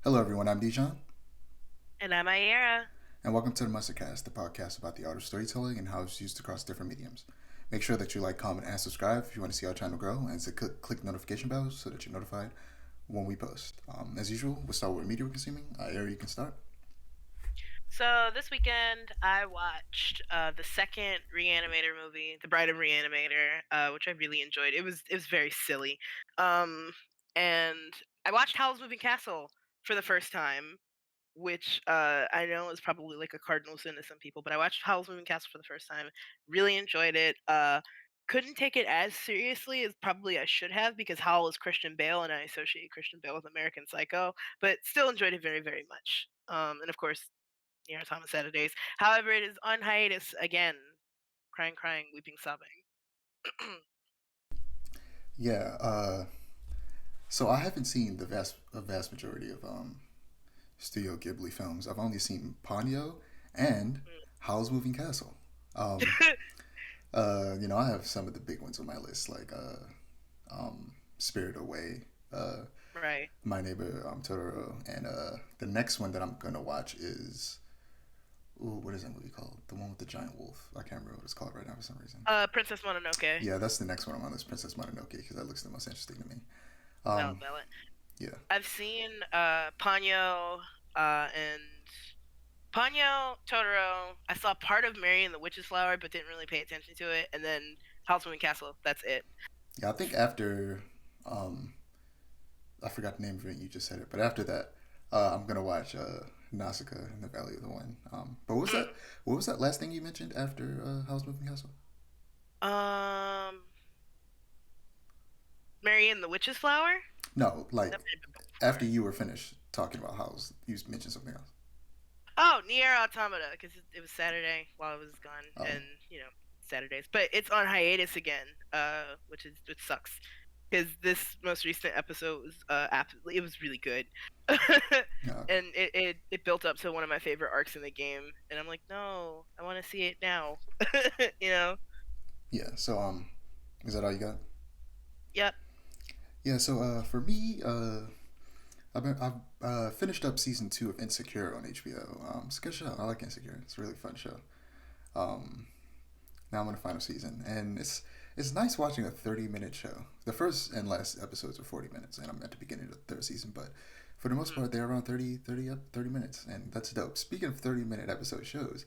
Hello, everyone. I'm Dijon, And I'm Aiara. and welcome to the Mustardcast, the podcast about the art of storytelling and how it's used across different mediums. Make sure that you like, comment, and subscribe if you want to see our channel grow, and to click notification bells so that you're notified when we post. As usual, we'll start with media we're consuming. Aiara, you can start. So this weekend I watched the second Reanimator movie, The Bride of Reanimator, which I really enjoyed. It was very silly, um, and I watched Howl's Moving Castle for the first time, which I know is probably like a cardinal sin to some people, but I watched Howl's Moving Castle for the first time. Really enjoyed it. Couldn't take it as seriously as probably I should have because Howl is Christian Bale, and I associate Christian Bale with American Psycho, but still enjoyed it very, very much. And of course, Thomas Saturdays. However, it is on hiatus again. Crying, crying, weeping, sobbing. Yeah. So I haven't seen the vast majority of Studio Ghibli films. I've only seen Ponyo and Howl's Moving Castle. Um, I have some of the big ones on my list, like Spirit Away, uh, Right. My Neighbor Totoro, and the next one that I'm gonna watch is what is that movie called? The one with the giant wolf. I can't remember what it's called right now for some reason. Princess Mononoke. Yeah, that's the next one on my list, Princess Mononoke, because that looks the most interesting to me. Valid, Um, valid. yeah, I've seen Ponyo and Ponyo, Totoro. I saw part of Mary and the Witch's Flower, but didn't really pay attention to it. And then House Moving Castle. That's it. yeah. I think after um, I forgot the name of it. You just said it, but after that, I'm gonna watch Nausicaa in the Valley of the Wind. But what was that? What was that last thing you mentioned after Howl's Moving Castle? um, Mary and the Witch's Flower. No, That like might have been after before. you were finished talking about Howl's, you mentioned something else. Oh, Nier Automata, because it was Saturday while I was gone, Oh, and Saturdays, but it's on hiatus again, which sucks, because this most recent episode was absolutely, it was really good, yeah, okay. and it built up to one of my favorite arcs in the game, and I'm like, no, I want to see it now, you know. Yeah. So is that all you got? Yep. Yeah. So for me, I've finished up season 2 of Insecure on HBO. It's a good show. I like Insecure. It's a really fun show. Um, Now I'm on the final season, and it's nice watching a 30-minute show. The first and last episodes are 40 minutes, and I'm at the beginning of the third season, but for the most Mhm. part, they're around 30 minutes, and that's dope. Speaking of 30-minute episode shows,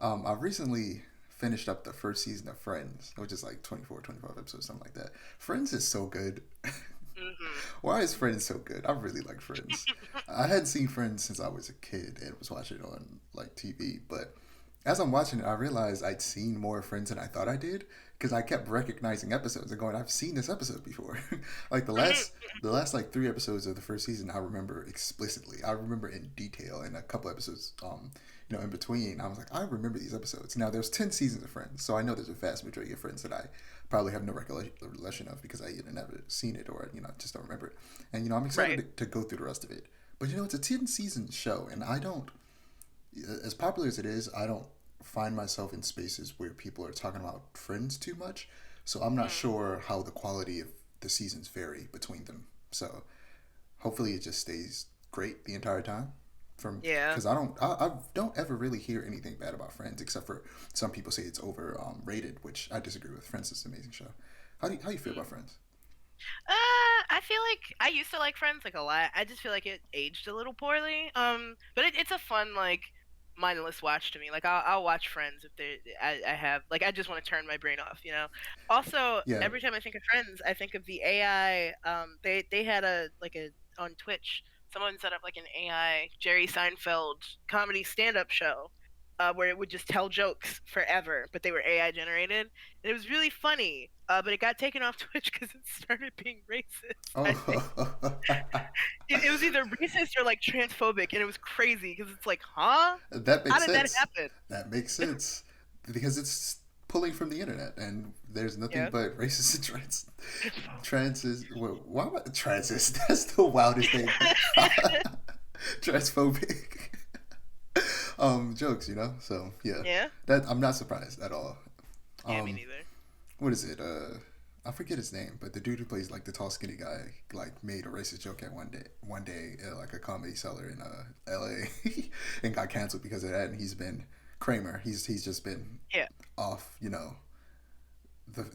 I've recently finished up the first season of Friends, which is like 24, 25 episodes, something like that. Friends is so good. Mhm. Why is Friends so good? I really like Friends. I hadn't seen Friends since I was a kid and was watching it on like TV, but as I'm watching it, I realized I'd seen more Friends than I thought I did because I kept recognizing episodes and going, "I've seen this episode before." Like the last like 3 episodes of the first season, I remember explicitly. I remember in detail, and a couple episodes, in between. I was like, I remember these episodes. Now there's 10 seasons of Friends, so I know there's a vast majority of Friends that I probably have no recollection of because I either never seen it or just don't remember it. And I'm excited Right. to go through the rest of it. But it's a 10 season show, and I don't, as popular as it is, I don't find myself in spaces where people are talking about Friends too much. So I'm not Mhm. sure how the quality of the seasons vary between them. So hopefully it just stays great the entire time. From Yeah. because I don't ever really hear anything bad about Friends except for some people say it's over rated, which I disagree with. Friends is an amazing show. How do you feel about Friends? I feel like I used to like Friends like a lot. I just feel like it aged a little poorly. But it's a fun like mindless watch to me. Like I'll watch Friends if I have like I just want to turn my brain off. Also, Yeah, every time I think of Friends, I think of the AI. They had a on Twitch. Someone set up like an AI Jerry Seinfeld comedy stand-up show. Where it would just tell jokes forever, but they were AI generated, and it was really funny. But it got taken off Twitch because it started being racist. I think oh, it was either racist or like transphobic, and it was crazy because it's like, huh? that How makes did that sense. happen? That makes sense because it's pulling from the internet, and there's nothing Yeah. but racist and trans is why am I trans is that's the wildest name. Transphobic jokes, so yeah, Yeah. that I'm not surprised at all. Yeah. Me um neither. what is it I forget his name, but the dude who plays like the tall, skinny guy, like made a racist joke at one day, like a comedy seller in L.A. and got canceled because of that. And he's been Kramer. He's just been Yeah. off. The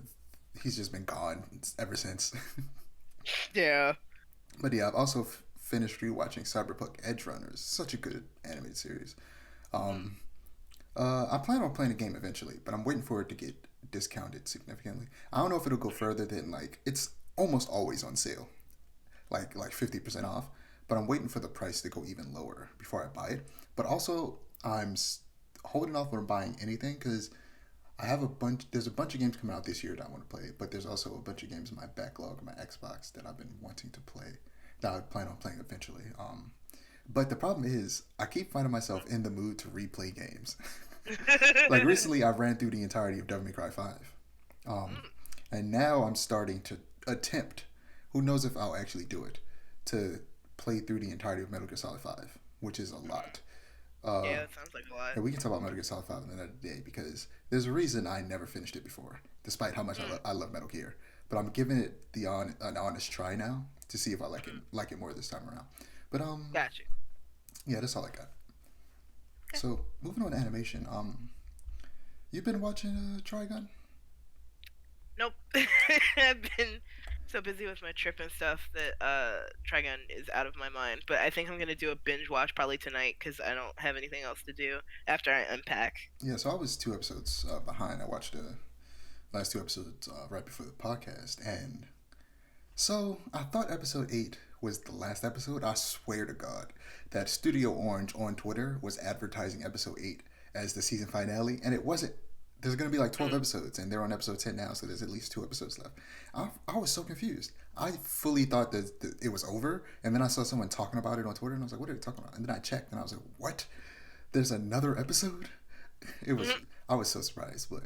he's just been gone ever since. Yeah. But yeah, I've also finished rewatching Cyberpunk Edge Runners. Such a good animated series. Mm. Um, I plan on playing the game eventually, but I'm waiting for it to get discounted significantly. I don't know if it'll go further than like it's almost always on sale, like 50% off. But I'm waiting for the price to go even lower before I buy it. But also, holding off on buying anything because I have a bunch. There's a bunch of games coming out this year that I want to play, but there's also a bunch of games in my backlog on my Xbox that I've been wanting to play that I plan on playing eventually. But the problem is, I keep finding myself in the mood to replay games. Like recently, I ran through the entirety of Devil May Cry 5. Um, Mm. and now I'm starting to attempt, who knows if I'll actually do it, to play through the entirety of Metal Gear Solid 5, which is a lot. Uh, Yeah, that sounds like a lot. and we can talk about Metal Gear Solid 5 another day because there's a reason I never finished it before, despite how much Mm. I love Metal Gear. But I'm giving it an honest try now to see if I Mm. like it more this time around. But Got you. yeah, that's all I got. Okay. So moving on to animation, you've been watching Trigun? Nope. I've been so busy with my trip and stuff that Trigun is out of my mind. But I think I'm gonna do a binge watch probably tonight because I don't have anything else to do after I unpack. Yeah, so I was 2 episodes behind. I watched the last 2 episodes right before the podcast, and so I thought episode 8 was the last episode. I swear to God that Studio Orange on Twitter was advertising episode 8 as the season finale, and it wasn't. There's going to be like 12 Mm. episodes, and they're on episode 10 now, so there's at least 2 episodes left. I was so confused. I fully thought that it was over, and then I saw someone talking about it on Twitter, and I was like, what are they talking about? And then I checked, and I was like, what? There's another episode? It was. Mhm. I was so surprised, but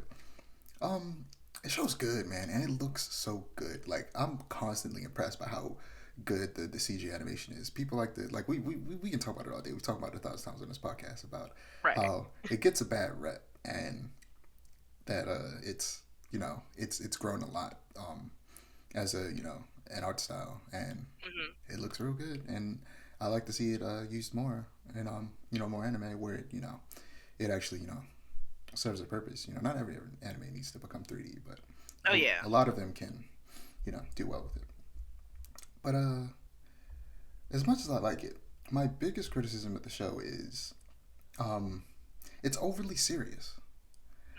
um, it show's good, man, and it looks so good. Like I'm constantly impressed by how good the CG animation is. People like we can talk about it all day. We've talked about it 1,000 times on this podcast about Right. how it gets a bad rep and that it's it's grown a lot as a an art style and Hmm. it looks real good and I like to see it used more and more anime where it actually serves a purpose. Not every anime needs to become 3D, but Oh yeah. a lot of them can, do well with it. But as much as I like it, my biggest criticism of the show is um, it's overly serious.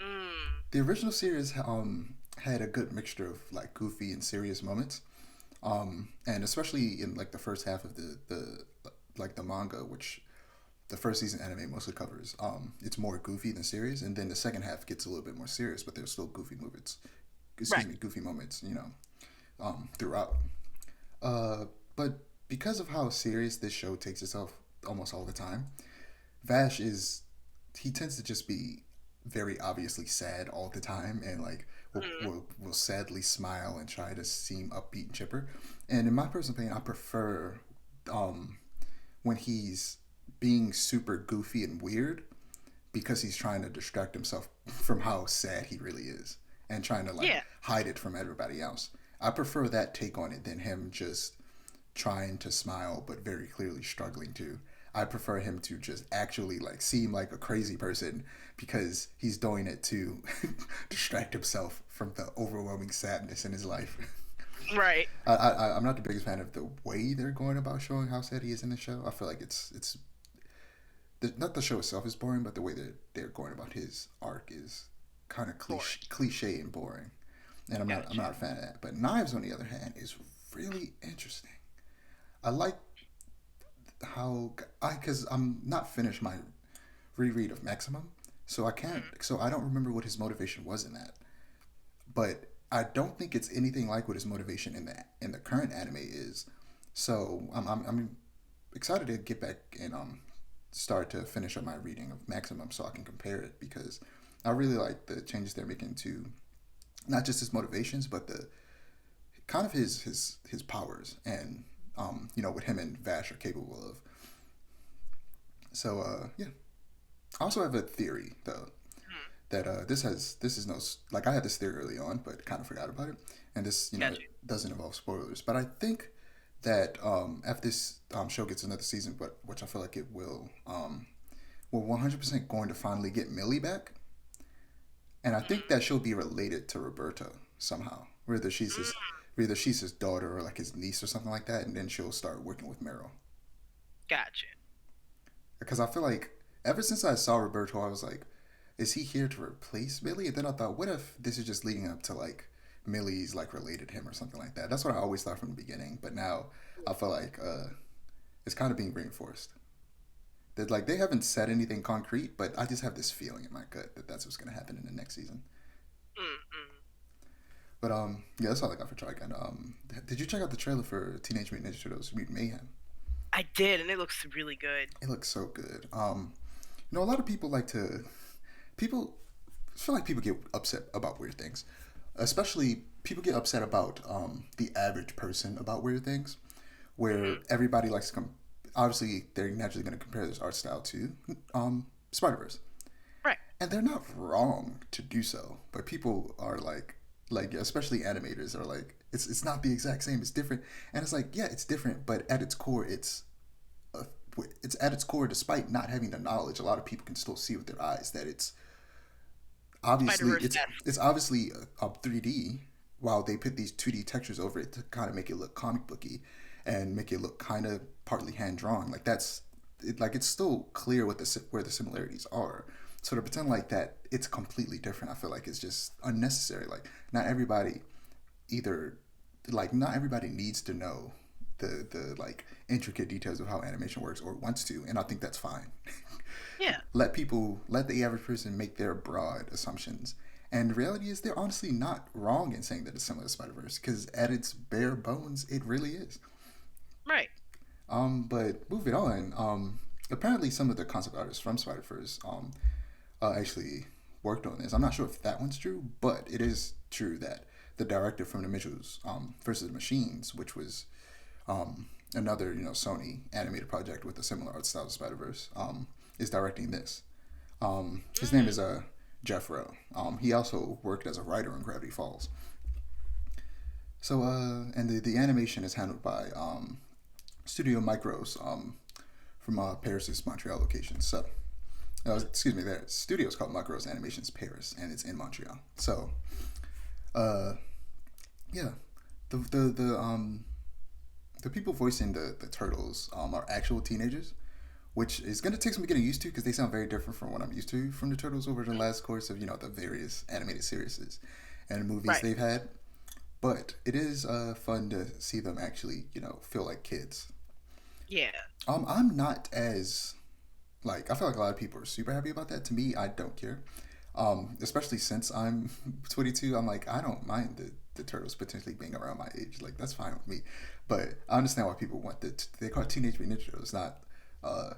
Mm. The original series had a good mixture of like goofy and serious moments, and especially in like the first half of the like the manga, which the first season anime mostly covers. It's more goofy than serious, and then the second half gets a little bit more serious, but there's still goofy moments. Excuse Right. me, goofy moments. Throughout. Uh, but because of how serious this show takes itself almost all the time, Vash is he tends to just be very obviously sad all the time, and like Mm. will sadly smile and try to seem upbeat and chipper. And in my personal opinion, I prefer um, when he's being super goofy and weird because he's trying to distract himself from how sad he really is and trying to like Yeah. hide it from everybody else. I prefer that take on it than him just trying to smile but very clearly struggling to. I prefer him to just actually like seem like a crazy person because he's doing it to distract himself from the overwhelming sadness in his life. Right. I'm not the biggest fan of the way they're going about showing how sad he is in the show. I feel like it's not the show itself is boring, but the way that they're going about his arc is kind of Boring. cliche and boring, and I'm Gotcha. not a fan of that. But Knives, on the other hand, is really interesting. I like how I because I'm not finished my reread of Maximum, so Mm. I don't remember what his motivation was in that. But I don't think it's anything like what his motivation in the current anime is. So I'm excited to get back and start to finish up my reading of Maximum so I can compare it because I really like the changes they're making to not just his motivations but the kind of his powers and what him and Vash are capable of. So yeah, I also have a theory though Mm. that this is no like I had this theory early on but kind of forgot about it and this, Gotcha. doesn't involve spoilers. But I think that after this show gets another season, but which I feel like it will, we're 100% going to finally get Millie back, and I think Mm-hmm. that she'll be related to Roberto somehow. Whether she's his daughter or like his niece or something like that, and then she'll start working with Meryl. Gotcha. Because I feel like ever since I saw Roberto, I was like, is he here to replace Millie? And then I thought, what if this is just leading up to like Millie's like related to him or something like that? That's what I always thought from the beginning. But now I feel like it's kind of being reinforced. That like they haven't said anything concrete, but I just have this feeling in my gut that that's what's going to happen in the next season. Mm-hmm. But yeah, that's all I got for Trigun. Did you check out the trailer for Teenage Mutant Ninja Turtles: Mutant Mayhem? I did, and it looks really good. It looks so good. A lot of people like to people I feel like people get upset about weird things, especially people get upset about the average person about weird things, where Mm-hmm. everybody likes to come. Obviously, they're naturally going to compare this art style to Spider Verse, Right. and they're not wrong to do so. But people are like especially animators are like, it's not the exact same. It's different, and it's like, yeah, it's different, but at its core, uh, it's at its core. Despite not having the knowledge, a lot of people can still see with their eyes that Spider Verse it's esque. it's obviously 3D, while they put these 2D textures over it to kind of make it look comic booky and make it look kind of partly hand drawn. Like that's it, like it's still clear what where the similarities are. So to pretend like that it's completely different, I feel like it's just unnecessary. Like not everybody either not everybody needs to know the like intricate details of how animation works or wants to, and I think that's fine. Yeah. Let the average person make their broad assumptions. And the reality is, they're honestly not wrong in saying that it's similar to Spider Verse, because at its bare bones, it really is. Right. But moving on, apparently some of the concept artists from Spider Verse actually worked on this. I'm not sure if that one's true, but it is true that the director from the Mitchells versus the Machines, which was another Sony animated project with a similar art style to Spider Verse, is directing this. His name Mm. is Jeff Rowe. He also worked as a writer on Gravity Falls. So and the animation is handled by Studio Micros from Paris's Montreal location. So excuse me, their studio is called Micros Animations Paris, and it's in Montreal. So uh, yeah, the the people voicing the turtles are actual teenagers, which is going to take some getting used to because they sound very different from what I'm used to from the turtles over the last course of the various animated series and movies Right. they've had. But it is fun to see them actually feel like kids. Yeah. I'm not as like I feel like a lot of people are super happy about that. To me, I don't care. Especially since I'm 22, I'm like I don't mind the turtles potentially being around my age. Like that's fine with me. But I understand why people want they call it Teenage Mutant Ninja Turtles, not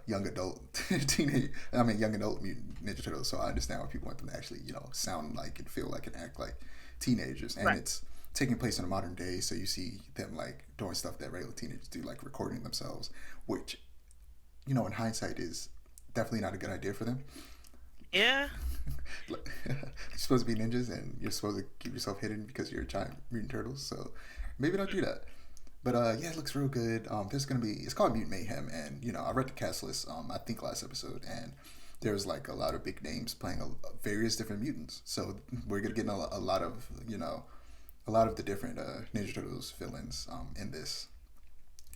young adult teenage. I mean young adult Mutant Ninja Turtles. So I understand why people want them to actually sound like and feel like and act like teenagers. And Right. it's taking place in a modern day, so you see them like doing stuff that regular teenagers do, like recording themselves, which in hindsight is definitely not a good idea for them. Yeah. You're supposed to be ninjas and you're supposed to keep yourself hidden because you're giant mutant turtles. So maybe don't do that. But yeah, it looks real good. There's gonna be it's called Mutant Mayhem, and I read the cast list. I think last episode, and there's like a lot of big names playing various different mutants. So we're gonna get a lot of a lot of the different Ninja Turtles villains in this,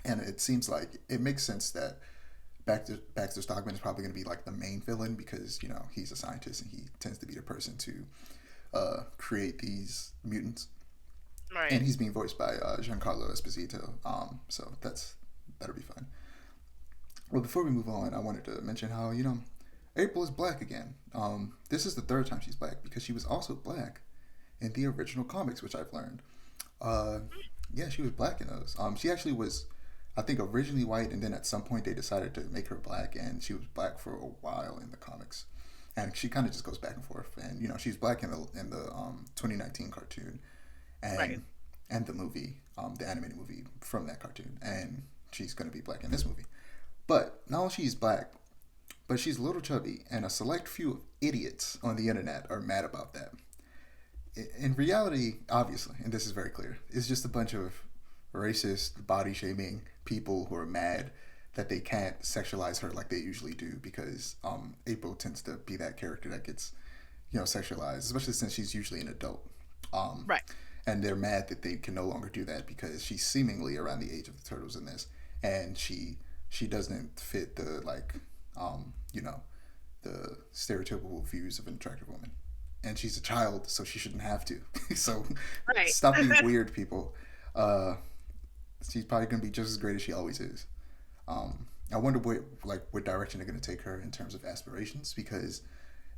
and it seems like it makes sense that Baxter Stockman is probably going to be like the main villain because he's a scientist and he tends to be the person to create these mutants, Right. and he's being voiced by Giancarlo Esposito. So that'll be fun. Well, before we move on, I wanted to mention how April is black again. This is the third time she's black because she was also black in the original comics, which I've learned. Uh, yeah, she was black in those. She actually was, I think, originally white, and then at some point they decided to make her black, and she was black for a while in the comics. And she kind of just goes back and forth. And she's black in the 2019 cartoon, Right. and the movie, the animated movie from that cartoon, and she's gonna be black in this movie. But not only she's black, but she's a little chubby, and a select few of idiots on the internet are mad about that. in reality, obviously, and this is very clear, it's just a bunch of racist, body shaming people who are mad that they can't sexualize her like they usually do because April tends to be that character that gets sexualized, especially since she's usually an adult. Um, Right. and they're mad that they can no longer do that because she's seemingly around the age of the turtles in this, and she doesn't fit the the stereotypical views of an attractive woman. And she's a child, so she shouldn't have to. So Right. stop being weird, people. Uh, she's probably gonna be just as great as she always is. I wonder what direction they're gonna take her in terms of aspirations because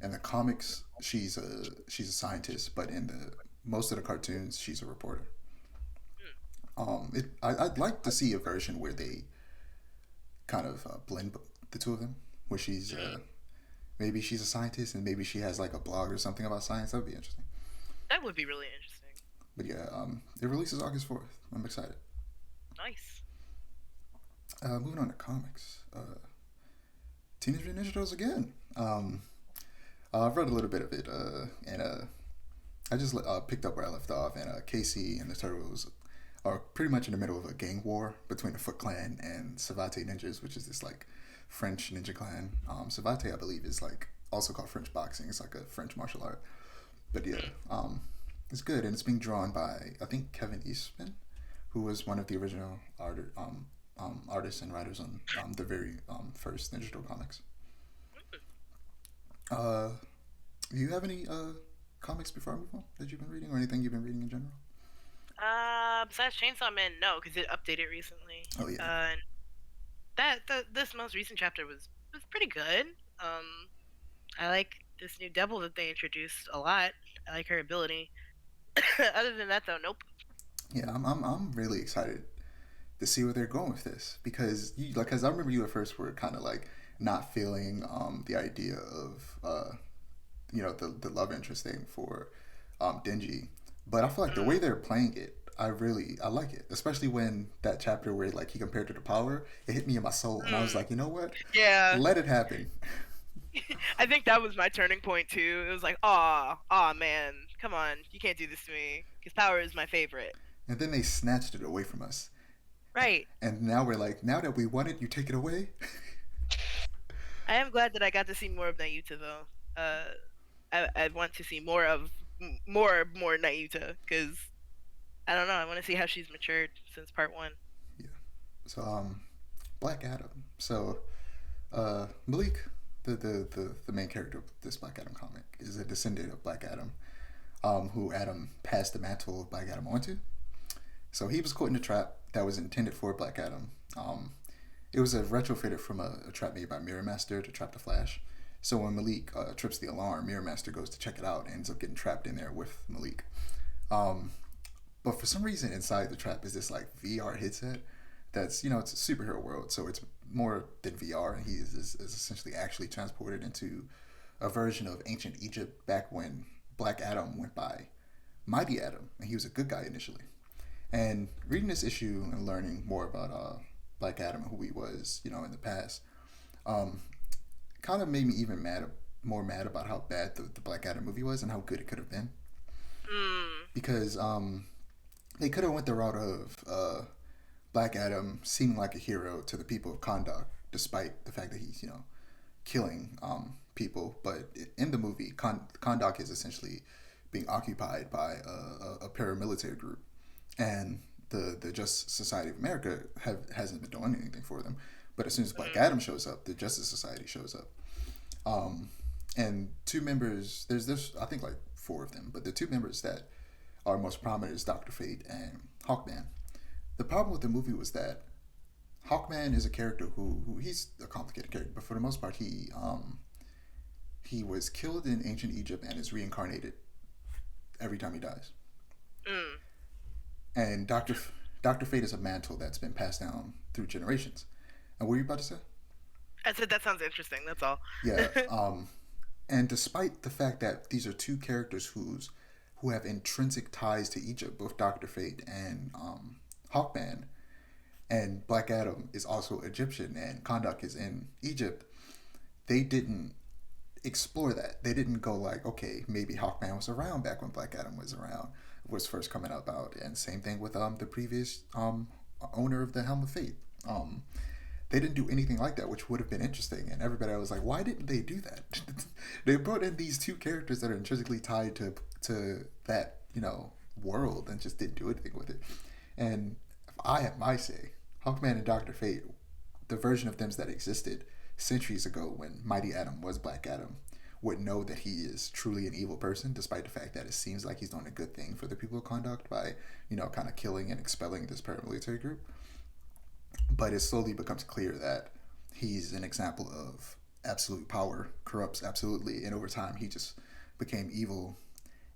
in the comics she's a scientist, but in the most of the cartoons she's a reporter. I'd like to see a version where they kind of blend the two of them, where she's maybe she's a scientist and maybe she has like a blog or something about science. That would be interesting. That would be really interesting. But yeah, it releases August 4th. I'm excited. Nice. Moving on to comics. Teenage Mutant Ninja Turtles again. I've read a little bit of it, and I just picked up where I left off, and Casey and the Turtles are pretty much in the middle of a gang war between the Foot Clan and Savate Ninjas, which is this like French ninja clan. Savate, I believe, is like also called French boxing. It's like a French martial art. But yeah, it's good, and it's being drawn by I think Kevin Eastman, who was one of the original artists and writers on the very first Ninja Turtle comics. Uh, do you have any comics before I move on that you've been reading, or anything you've been reading in general? Besides Chainsaw Man, no, because it updated recently. Oh yeah, And this most recent chapter was pretty good. Um, I like this new devil that they introduced a lot. I like her ability. Other than that, though, nope. yeah. I'm really excited to see where they're going with this because because I remember you at first were kind of like not feeling the idea of the love interest thing for Denji, but I feel like the way Mm, they're playing it, I like it, especially when that chapter where like he compared to the power, it hit me in my soul, and I was mm, like, you know what, yeah, let it happen. I think that was my turning point too. It was like, aw, man, come on, you can't do this to me. Because power is my favorite. And then they snatched it away from us, Right. and now we're like, now that we want it, you take it away. I am glad that I got to see more of Nayuta though. I want to see more of more Nayuta because I don't know. I want to see how she's matured since part one. Yeah. So Black Adam. So Malik, the main character of this Black Adam comic, is a descendant of Black Adam, who Adam passed the mantle of Black Adam onto. So he was caught in a trap that was intended for Black Adam. It was a retrofitted from a trap made by Mirror Master to trap the Flash. So when Malik trips the alarm, Mirror Master goes to check it out and ends up getting trapped in there with Malik. Um, but for some reason, inside the trap is this like VR headset. That's it's a superhero world, so it's more than VR. And he is essentially actually transported into a version of ancient Egypt back when Black Adam went by Mighty Adam, and he was a good guy initially. And reading this issue and learning more about Black Adam and who he was, in the past, um, kind of made me even more mad about how bad the Black Adam movie was and how good it could have been. Mm, Because they could have went the route of Black Adam seeming like a hero to the people of Kahndaq, despite the fact that he's killing people. But in the movie, Kahndaq is essentially being occupied by a paramilitary group, and the Justice Society of America hasn't been doing anything for them. But as soon as Black mm, Adam shows up, the Justice Society shows up. Um, and two members, there's I think like four of them, but the two members that are most prominent is Doctor Fate and Hawkman. The problem with the movie was that Hawkman is a character who he's a complicated character, but for the most part he was killed in ancient Egypt and is reincarnated every time he dies. mm. And Doctor Fate is a mantle that's been passed down through generations. And what were you about to say? I said that sounds interesting. That's all. Yeah. And despite the fact that these are two characters who have intrinsic ties to Egypt, both Doctor Fate and Hawkman, and Black Adam is also Egyptian, and Kahndaq is in Egypt, they didn't explore that. They didn't go like, okay, maybe Hawkman was around back when Black Adam was first coming about, and same thing with the previous owner of the Helm of Fate. They didn't do anything like that, which would have been interesting. And everybody was like, why didn't they do that? They brought in these two characters that are intrinsically tied to that world and just didn't do anything with it. And if I have my say, Hawkman and Doctor Fate, the version of them that existed centuries ago when Mighty Atom was Black Adam, would know that he is truly an evil person, despite the fact that it seems like he's doing a good thing for the people of Conduct by, kind of killing and expelling this paramilitary group. But it slowly becomes clear that he's an example of absolute power, corrupts absolutely, and over time he just became evil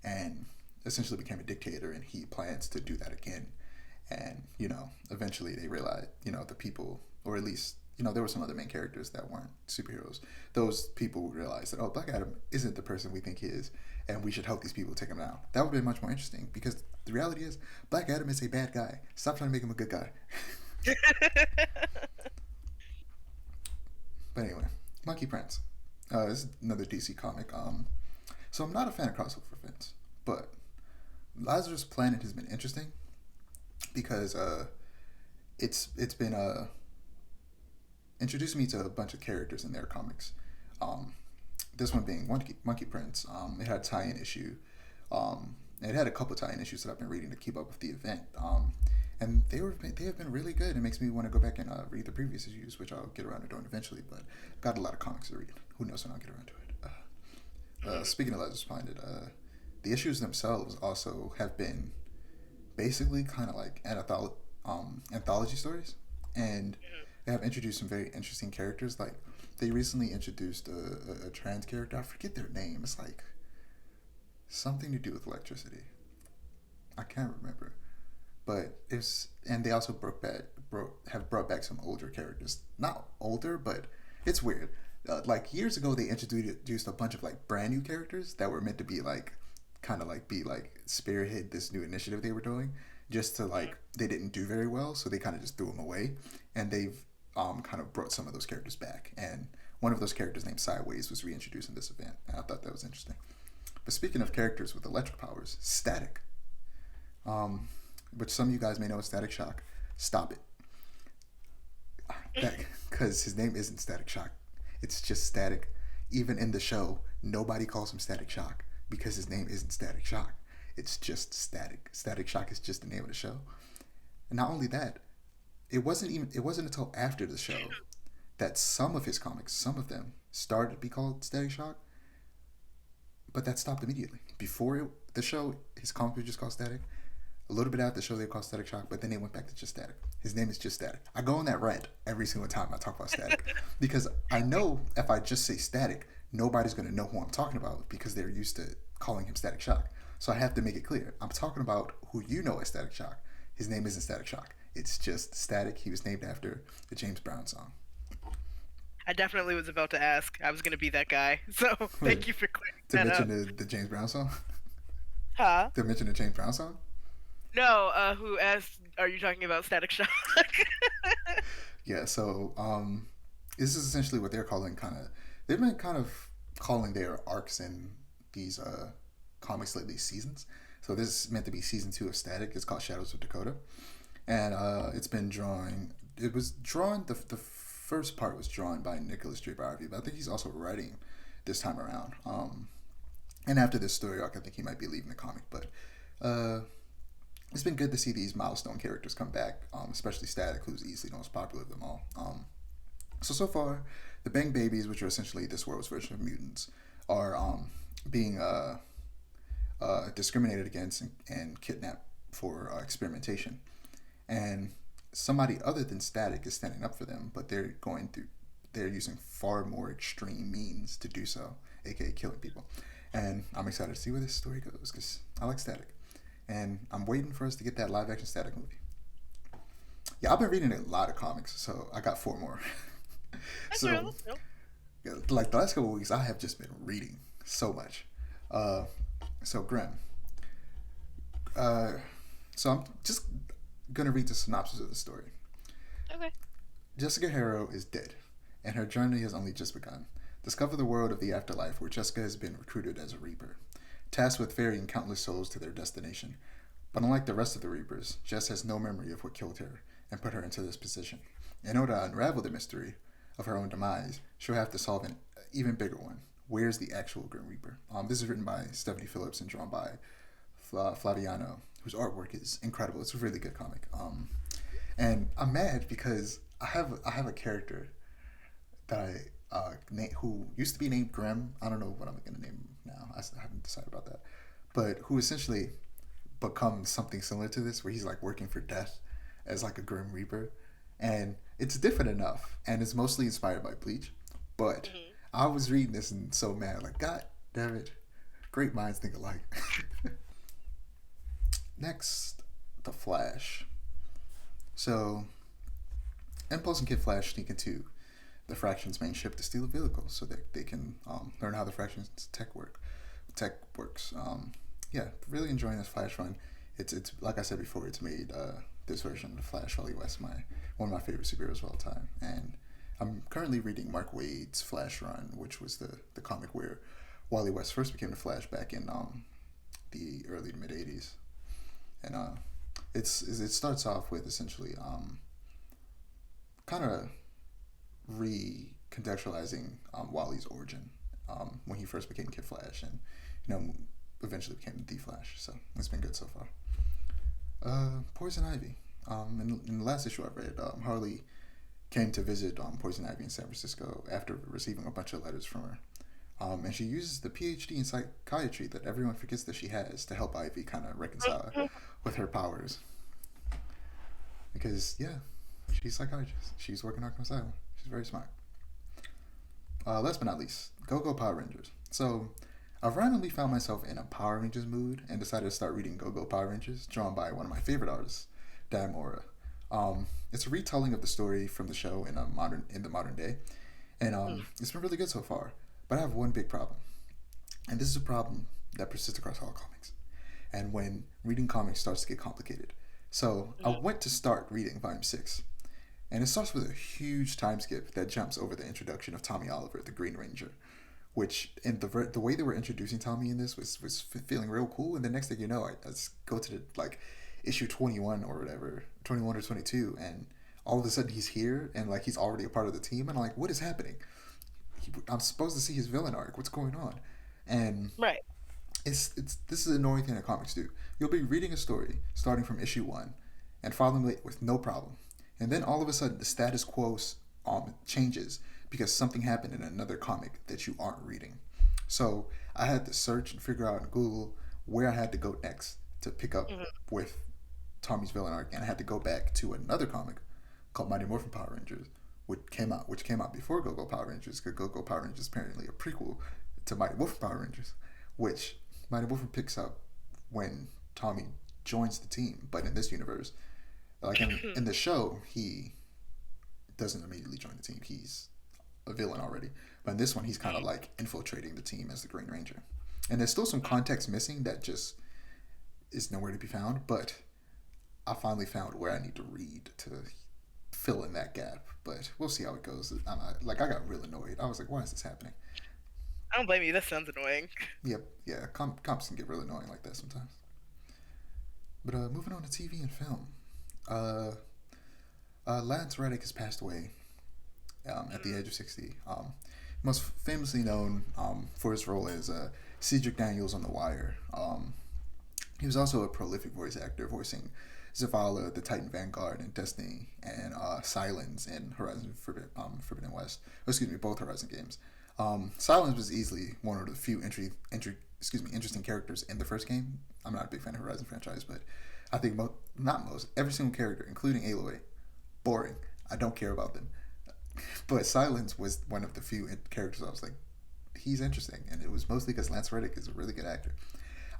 and essentially became a dictator, and he plans to do that again. And, eventually they realized, the people, or at least, there were some other main characters that weren't superheroes. Those people realized that, oh, Black Adam isn't the person we think he is, and we should help these people take him down. That would have been much more interesting, because the reality is, Black Adam is a bad guy. Stop trying to make him a good guy. But anyway, Monkey Prince. This is another DC comic. So I'm not a fan of crossover events, but Lazarus Planet has been interesting because it's been introduced me to a bunch of characters in their comics. This one being Monkey Prince. It had a tie-in issue. It had a couple tie-in issues that I've been reading to keep up with the event. And they have been really good. It makes me want to go back and read the previous issues, which I'll get around to doing eventually. But I've got a lot of comics to read. Who knows when I'll get around to it. Speaking of Lazarus Planet, the issues themselves also have been basically kind of like anthology stories, and they have introduced some very interesting characters. Like they recently introduced a trans character. I forget their name. It's like something to do with electricity. I can't remember. But and they also have brought back some older characters. Not older, but it's weird. Like years ago, they introduced a bunch of like brand new characters that were meant to be like, kind of like spearhead this new initiative they were doing. Just to like, they didn't do very well, so they kind of just threw them away. And they've kind of brought some of those characters back. And one of those characters named Sideways was reintroduced in this event, and I thought that was interesting. But speaking of characters with electric powers, Static. Which some of you guys may know as Static Shock. Stop it. Because his name isn't Static Shock. It's just Static. Even in the show, nobody calls him Static Shock because his name isn't Static Shock. It's just Static. Static Shock is just the name of the show. And not only that, it wasn't until after the show that some of his comics, some of them, started to be called Static Shock. But that stopped immediately. Before the show, his comics were just called Static. A little bit after the show, they called Static Shock, but then they went back to just Static. His name is just Static. I go on that rant every single time I talk about Static because I know if I just say Static, nobody's going to know who I'm talking about because they're used to calling him Static Shock. So I have to make it clear. I'm talking about who you know as Static Shock. His name isn't Static Shock. It's just Static. He was named after the James Brown song. I definitely was about to ask. I was going to be that guy. So thank you for clearing that up. To mention the James Brown song? Huh? To mention the James Brown song? No, who asked, are you talking about Static Shock? Yeah, so this is essentially what they're calling they've been kind of calling their arcs in these comics lately seasons. So this is meant to be season 2 of Static. It's called Shadows of Dakota. And it was drawn, the first part was drawn by Nicholas J. Barbie, but I think he's also writing this time around. And after this story arc, I think he might be leaving the comic, but it's been good to see these milestone characters come back, especially Static, who's easily the most popular of them all. So far, the Bang Babies, which are essentially this world's version of mutants, are being discriminated against and kidnapped for experimentation. And somebody other than Static is standing up for them, but they're using far more extreme means to do so, aka killing people. And I'm excited to see where this story goes because I like Static. And I'm waiting for us to get that live-action Static movie. Yeah, I've been reading a lot of comics, so I got 4 more. That's real. Like the last couple of weeks, I have just been reading so much. So Grim. So I'm just gonna read the synopsis of the story. Okay. Jessica Harrow is dead, and her journey has only just begun. discover the world of the afterlife where Jessica has been recruited as a Reaper, tasked with ferrying countless souls to their destination. But unlike the rest of the Reapers, Jess has no memory of what killed her and put her into this position. In order to unravel the mystery of her own demise, she'll have to solve an even bigger one. Where's the actual Grim Reaper? This is written by Stephanie Phillips and drawn by Flaviano, whose artwork is incredible. It's a really good comic. And I'm mad because I have a character that who used to be named Grim. I don't know what I'm going to name him now. I haven't decided about that. But who essentially becomes something similar to this, where he's like working for death as like a Grim Reaper, and it's different enough, and it's mostly inspired by Bleach. But I was reading this and so mad, like, God damn it, great minds think alike. Next, the Flash. So, Impulse and Kid Flash sneak into the Fraction's main ship to steal a vehicle so that they can learn how the Fraction's tech works. Yeah, really enjoying this Flash run. It's like I said before, it's made this version of the Flash, Wally West, one of my favorite superheroes of all time. And I'm currently reading Mark Waid's Flash run, which was the comic where Wally West first became the Flash back in the early to mid '80s. And it starts off with essentially kind of recontextualizing Wally's origin when he first became Kid Flash, and eventually became the Flash. So it's been good so far. Poison Ivy. In the last issue I read, Harley came to visit Poison Ivy in San Francisco after receiving a bunch of letters from her. And she uses the PhD in psychiatry that everyone forgets that she has to help Ivy kind of reconcile with her powers. Because, yeah, she's a psychiatrist. She's working Arkham Asylum. She's very smart. Last but not least, Go-Go Power Rangers. So, I've randomly found myself in a Power Rangers mood and decided to start reading Go-Go Power Rangers, drawn by one of my favorite artists, Aiara. It's a retelling of the story from the show in the modern day, and it's been really good so far. But I have one big problem, and this is a problem that persists across all comics, and when reading comics starts to get complicated. So I went to start reading Volume 6, and it starts with a huge time skip that jumps over the introduction of Tommy Oliver, the Green Ranger, which in the way they were introducing Tommy in this was feeling real cool, and the next thing you know, I just go to issue 21 or whatever, 21 or 22, and all of a sudden he's here, and he's already a part of the team, and I'm like, what is happening? I'm supposed to see his villain arc. What's going on? And right, this is an annoying thing that comics do. You'll be reading a story starting from issue 1 and following it with no problem, and then all of a sudden the status quo changes because something happened in another comic that you aren't reading. So I had to search and figure out on Google where I had to go next to pick up with Tommy's villain arc, and I had to go back to another comic called Mighty Morphin Power Rangers, which came out before Go-Go Power Rangers, because Go-Go Power Rangers is apparently a prequel to Mighty Morphin Power Rangers, which Mighty Morphin picks up when Tommy joins the team. But in this universe, in the show, he doesn't immediately join the team. He's a villain already. But in this one, he's kind of infiltrating the team as the Green Ranger. And there's still some context missing that just is nowhere to be found, but I finally found where I need to read to fill in that gap. But we'll see how it goes. I got real annoyed. I was like, why is this happening? I don't blame you. That sounds annoying. Yep, yeah. Comps can get real annoying like that sometimes. But moving on to TV and film. Lance Reddick has passed away at the age of 60. Most famously known for his role as Cedric Daniels on The Wire. He was also a prolific voice actor, voicing Zavala, the Titan Vanguard in Destiny, and Silence in Horizon Forbidden West. Both Horizon games. Silence was easily one of the few interesting characters in the first game. I'm not a big fan of Horizon franchise, but I think every single character, including Aloy, boring. I don't care about them. But Silence was one of the few characters I was like, he's interesting, and it was mostly because Lance Reddick is a really good actor.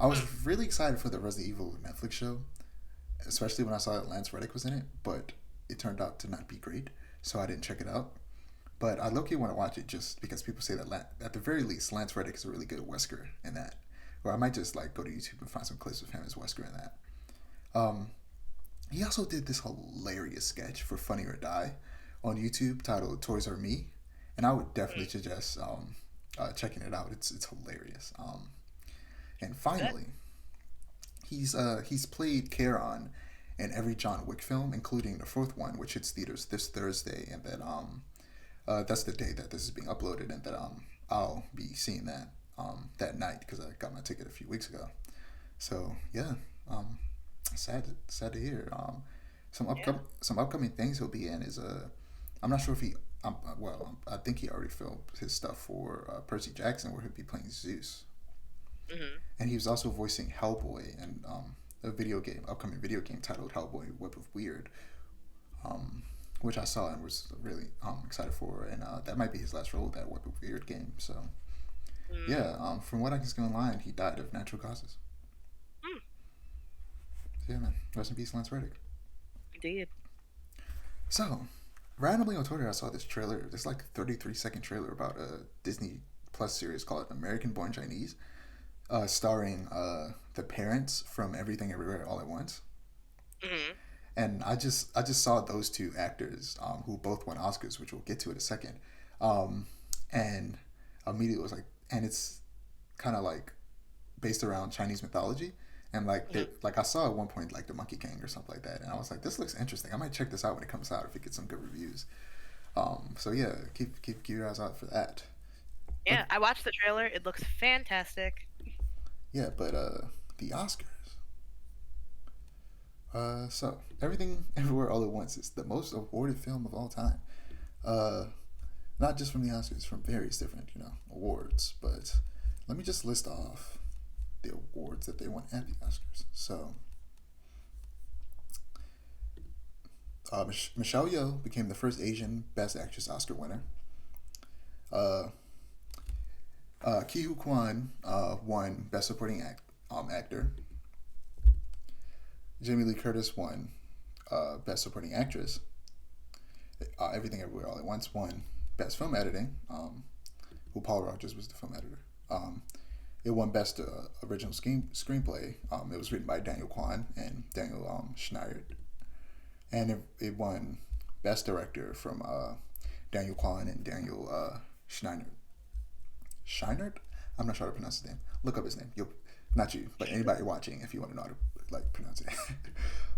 I was really excited for the Resident Evil Netflix show, especially when I saw that Lance Reddick was in it, but it turned out to not be great, so I didn't check it out. But I low-key want to watch it just because people say that, at the very least, Lance Reddick is a really good Wesker in that. Or I might just go to YouTube and find some clips of him as Wesker in that. He also did this hilarious sketch for Funny or Die on YouTube titled Toys R Me, and I would definitely suggest checking it out. It's hilarious. And That. finally, he's played Charon in every John Wick film, including the fourth one, which hits theaters this Thursday, and then that's the day that this is being uploaded, and that I'll be seeing that night because I got my ticket a few weeks ago. So yeah, sad to hear. Yeah. Some upcoming things he'll be in is I'm not sure if he I think he already filmed his stuff for Percy Jackson, where he'll be playing Zeus, Hmm. and he was also voicing Hellboy in a upcoming video game titled Hellboy: Web of Weird, um, which I saw and was really excited for, and that might be his last role with that Web of Weird game. So Mm. yeah, from what I can see online, he died of natural causes. Mm. So, yeah, man, rest in peace, Lance Reddick. Indeed. So randomly on Twitter, I saw this trailer. This like 33-second trailer about a Disney Plus series called American Born Chinese, starring the parents from Everything Everywhere All at Once. Hmm. And I just saw those two actors who both won Oscars, which we'll get to in a second. And immediately was like, and it's kind of like based around Chinese mythology. And like Hmm. like I saw at one point like the Monkey King or something like that, and I was like, this looks interesting. I might check this out when it comes out if it gets some good reviews. So yeah, keep your eyes out for that. But Yeah, I watched the trailer. It looks fantastic. yeah, but the Oscars. So Everything Everywhere All at Once is the most awarded film of all time. Uh, Not just from the Oscars, from various different awards. But let me just list off the awards that they won at the Oscars. So Michelle Yeoh became the first Asian Best Actress Oscar winner. Uh, Ki Hu Kwan won Best Supporting Actor. Jamie Lee Curtis won Best Supporting Actress. Everything Everywhere All at Once won Best Film Editing. Who Paul Rogers was the film editor. It won Best Original Screenplay. It was written by Daniel Kwan and Daniel Schneider, and it won Best Director from Daniel Kwan and Daniel Schneider. Schneider? I'm not sure how to pronounce his name. Look up his name. You'll Not you, but anybody watching if you want to know how to like pronounce it.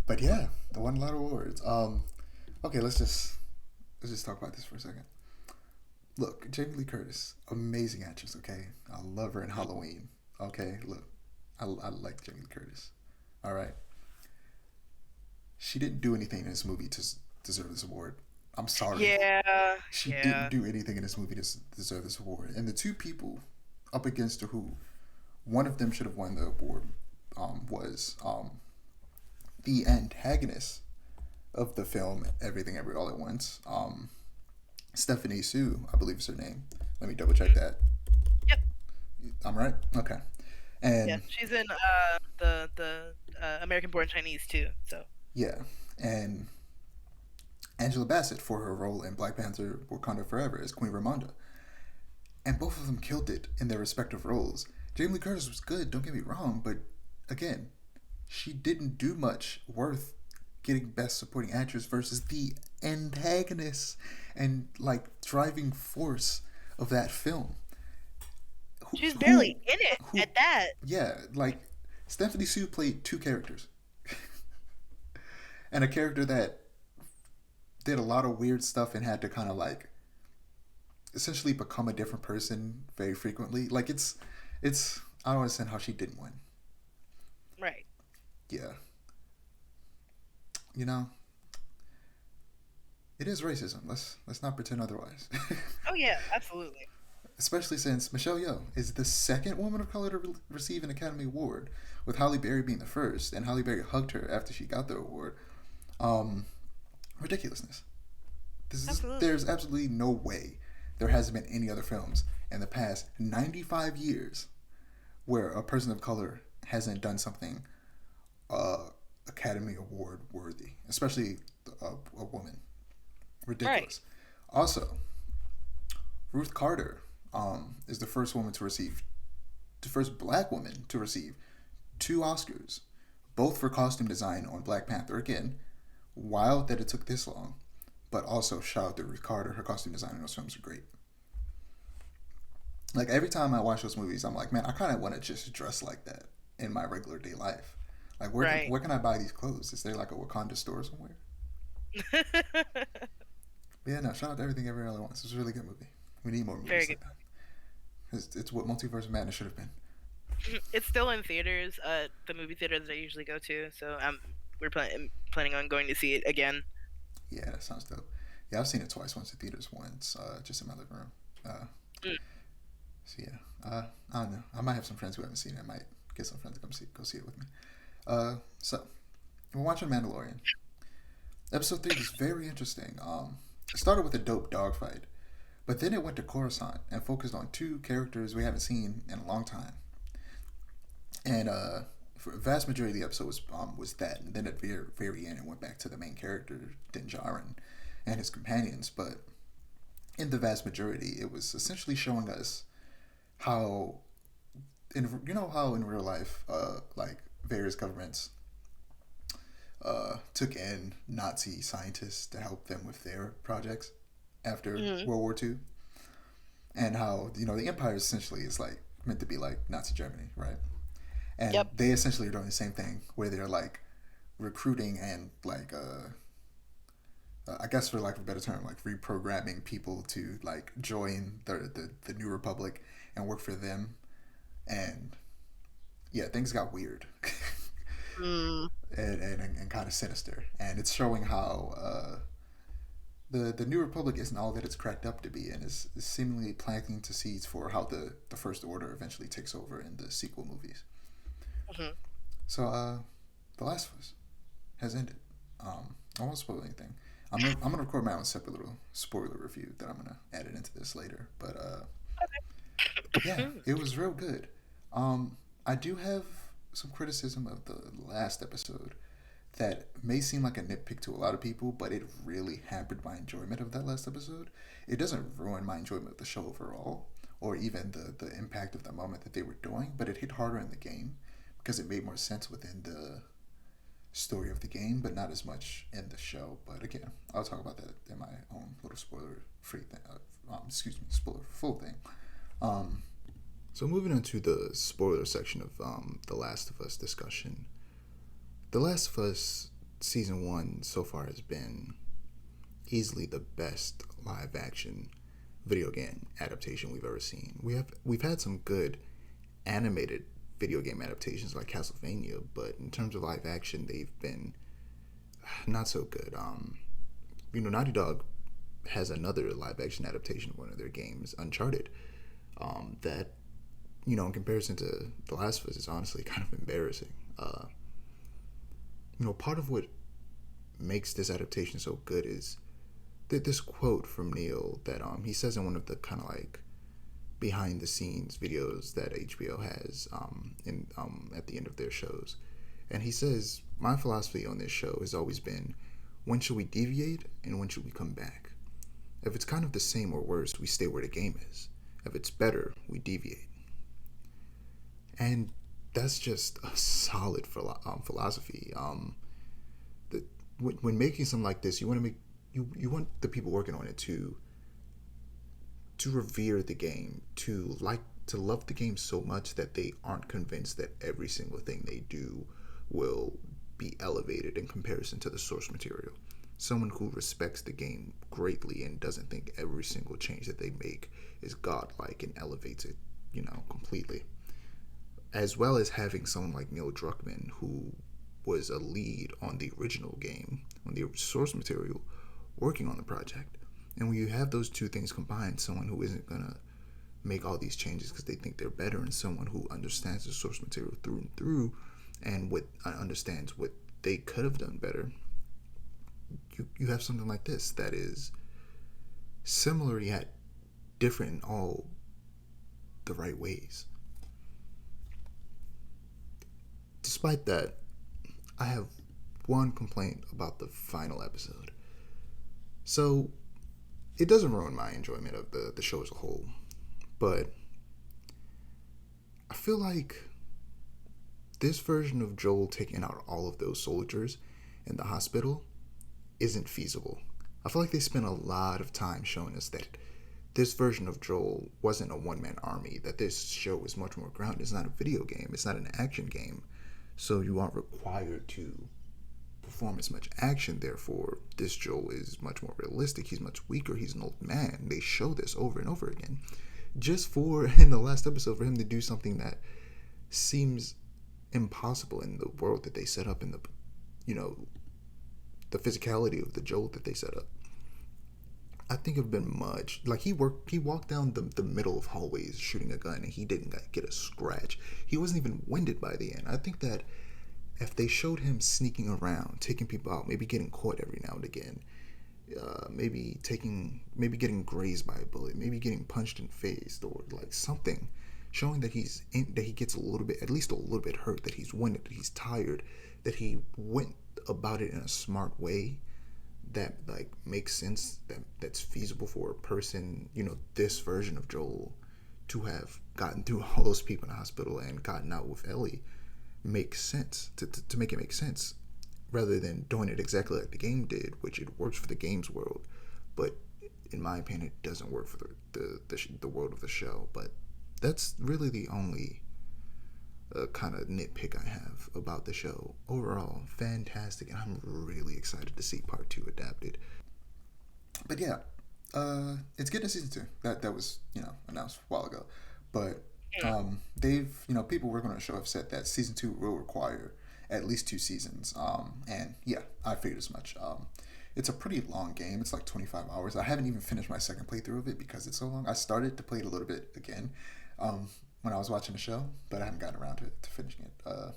But yeah, they won a lot of awards. Okay, let's just talk about this for a second. Look, Jamie Lee Curtis, amazing actress. Okay, I love her in Halloween. Okay, look, I like Jamie Lee Curtis. All right, she didn't do anything in this movie to deserve this award. I'm sorry, Yeah, she didn't yeah. do anything in this movie to deserve this award. And the two people up against her who one of them should have won the award was the antagonist of the film Everything Every All at Once. Stephanie Sue, I believe is her name. Let me double check Hmm. that. Yep. I'm right. Okay. Yeah, And she's in the American Born Chinese too. So. yeah, and Angela Bassett for her role in Black Panther: Wakanda Forever as Queen Ramonda, and both of them killed it in their respective roles. Jamie Lee Curtis was good, don't get me wrong, but again, she didn't do much worth getting Best Supporting Actress versus the antagonist and like driving force of that film. Who, She's barely who, in it who at that. yeah, like Stephanie Sue played two characters, and a character that did a lot of weird stuff and had to kind of like essentially become a different person very frequently. Like it's I don't understand how she didn't win. Right. Yeah, you know, it is racism. Let's not pretend otherwise. Oh yeah, absolutely. Especially since Michelle Yeoh is the second woman of color to receive an Academy Award, with Halle Berry being the first, and Halle Berry hugged her after she got the award. Um, Ridiculousness. Absolutely. There's absolutely no way there hasn't been any other films in the past 95 years where a person of color hasn't done something uh, Academy Award worthy, especially a woman. Right. Ridiculous. Also, Ruth Carter is the first black woman to receive two Oscars, both for costume design on Black Panther. Again, wild that it took this long, but also shout out to Ruth Carter. Her costume design in those films are great. Like every time I watch those movies, I'm like, man, I kind of want to just dress like that in my regular day life. Like, Right. where can I buy these clothes? Is there like a Wakanda store somewhere? But yeah, no. Shout out to Everything Everywhere All at Once. It's a really good movie. We need more Very movies good. like that. It's what Multiverse of Madness should have been. It's still in theaters, the movie theater that I usually go to. So we're planning on going to see it again. Yeah, that sounds dope. Yeah, I've seen it twice. Once in theaters, once just in my living room. Uh, Mm. so yeah, I don't know. I might have some friends who haven't seen it. I might get some friends to go see it with me. So we're watching Mandalorian. Episode 3 was very interesting. It started with a dope dogfight, but then it went to Coruscant and focused on two characters we haven't seen in a long time. And for a vast majority of the episode was that, and then at the very end, it went back to the main character Dijon and his companions. But in the vast majority, it was essentially showing us how, how in real life, like various governments took in Nazi scientists to help them with their projects after Mm-hmm. World War II, and how the Empire essentially is like meant to be like Nazi Germany, right? And Yep. they essentially are doing the same thing where they're like recruiting and like I guess for lack of a better term, like reprogramming people to like join the New Republic and work for them. And yeah, things got weird Mm. and kind of sinister. And it's showing how the New Republic isn't all that it's cracked up to be, and is seemingly planting to seeds for how the First Order eventually takes over in the sequel movies. Hmm. So, The Last of Us has ended. I won't spoil anything. I'm gonna record my own separate little spoiler review that I'm gonna add it into this later. But yeah, Okay. it was real good. I do have some criticism of the last episode that may seem like a nitpick to a lot of people, but it really hampered my enjoyment of that last episode. It doesn't ruin my enjoyment of the show overall, or even the impact of the moment that they were doing, but it hit harder in the game because it made more sense within the story of the game, but not as much in the show. But again, I'll talk about that in my own little spoiler free thing. Spoiler full thing. Um, so moving on to the spoiler section of the Last of Us discussion. The Last of Us season 1 so far has been easily the best live action video game adaptation we've ever seen. We've had some good animated video game adaptations like Castlevania, but in terms of live action, they've been not so good. Naughty Dog has another live action adaptation of one of their games, Uncharted, that in comparison to The Last of Us, is honestly kind of embarrassing. Part of what makes this adaptation so good is this quote from Neil that he says in one of the kind of like behind the scenes videos that HBO has in at the end of their shows. And he says, "My philosophy on this show has always been, when should we deviate and when should we come back? If it's kind of the same or worse, we stay where the game is. If it's better, we deviate." And that's just a solid philosophy. When making something like this, you want to make you want the people working on it to revere the game, to love the game so much that they aren't convinced that every single thing they do will be elevated in comparison to the source material. Someone who respects the game greatly and doesn't think every single change that they make is godlike and elevates it, completely. As well as having someone like Neil Druckmann, who was a lead on the original game, on the source material, working on the project. And when you have those two things combined, someone who isn't going to make all these changes because they think they're better, and someone who understands the source material through and through and understands what they could have done better, you have something like this that is similar yet different in all the right ways. Despite that, I have one complaint about the final episode. So, it doesn't ruin my enjoyment of the show as a whole, but I feel like this version of Joel taking out all of those soldiers in the hospital isn't feasible. I feel like they spent a lot of time showing us that this version of Joel wasn't a one man army, that this show is much more grounded. It's not a video game, it's not an action game. So you aren't required to perform as much action, therefore, this Joel is much more realistic. He's much weaker, he's an old man. They show this over and over again. Just for, in the last episode, for him to do something that seems impossible in the world that they set up, in the, you know, the physicality of the Joel that they set up. I think it would have been much like he walked down the middle of hallways shooting a gun and he didn't get a scratch. He wasn't even winded by the end. I think that if they showed him sneaking around, taking people out, maybe getting caught every now and again, maybe getting grazed by a bullet, maybe getting punched in the face, or like something, showing that that he gets a little bit, at least a little bit hurt, that he's winded, that he's tired, that he went about it in a smart way that like makes sense, that's feasible for a person, this version of Joel to have gotten through all those people in the hospital and gotten out with Ellie makes sense, to make it make sense, rather than doing it exactly like the game did, which it works for the game's world, but in my opinion it doesn't work for the world of the show. But that's really the only kind of nitpick I have about the show. Overall, fantastic, and I'm really excited to see part 2 adapted. But yeah, it's getting a season 2. That was announced a while ago, but they've people working on the show have said that season 2 will require at least 2 seasons. And yeah, I figured as much. It's a pretty long game. It's like 25 hours. I haven't even finished my second playthrough of it because it's so long. I started to play it a little bit again when I was watching the show, but I haven't gotten around to finishing it.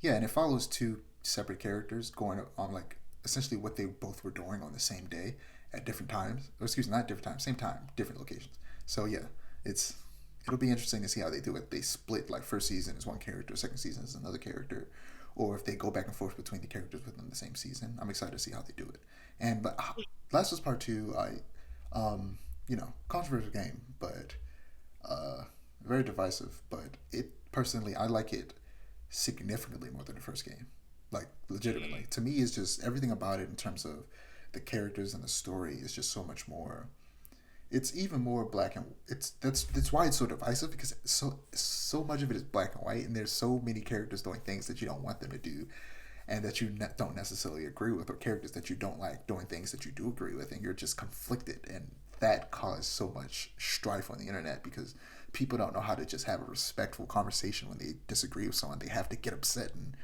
Yeah, and it follows 2 separate characters going on like essentially what they both were doing on the same day at different times. Or excuse me, not different times, same time, different locations. So yeah, it'll be interesting to see how they do it. They split like first season is one character, second season is another character, or if they go back and forth between the characters within the same season. I'm excited to see how they do it. But Last of Us Part 2, controversial game, but very divisive. But it personally, I like it significantly more than the first game. Like legitimately, to me, it's just everything about it in terms of the characters and the story is just so much more. It's even more black and that's why it's so divisive, because so much of it is black and white, and there's so many characters doing things that you don't want them to do, and that you don't necessarily agree with, or characters that you don't like doing things that you do agree with, and you're just conflicted, and that caused so much strife on the internet because people don't know how to just have a respectful conversation when they disagree with someone. They have to get upset and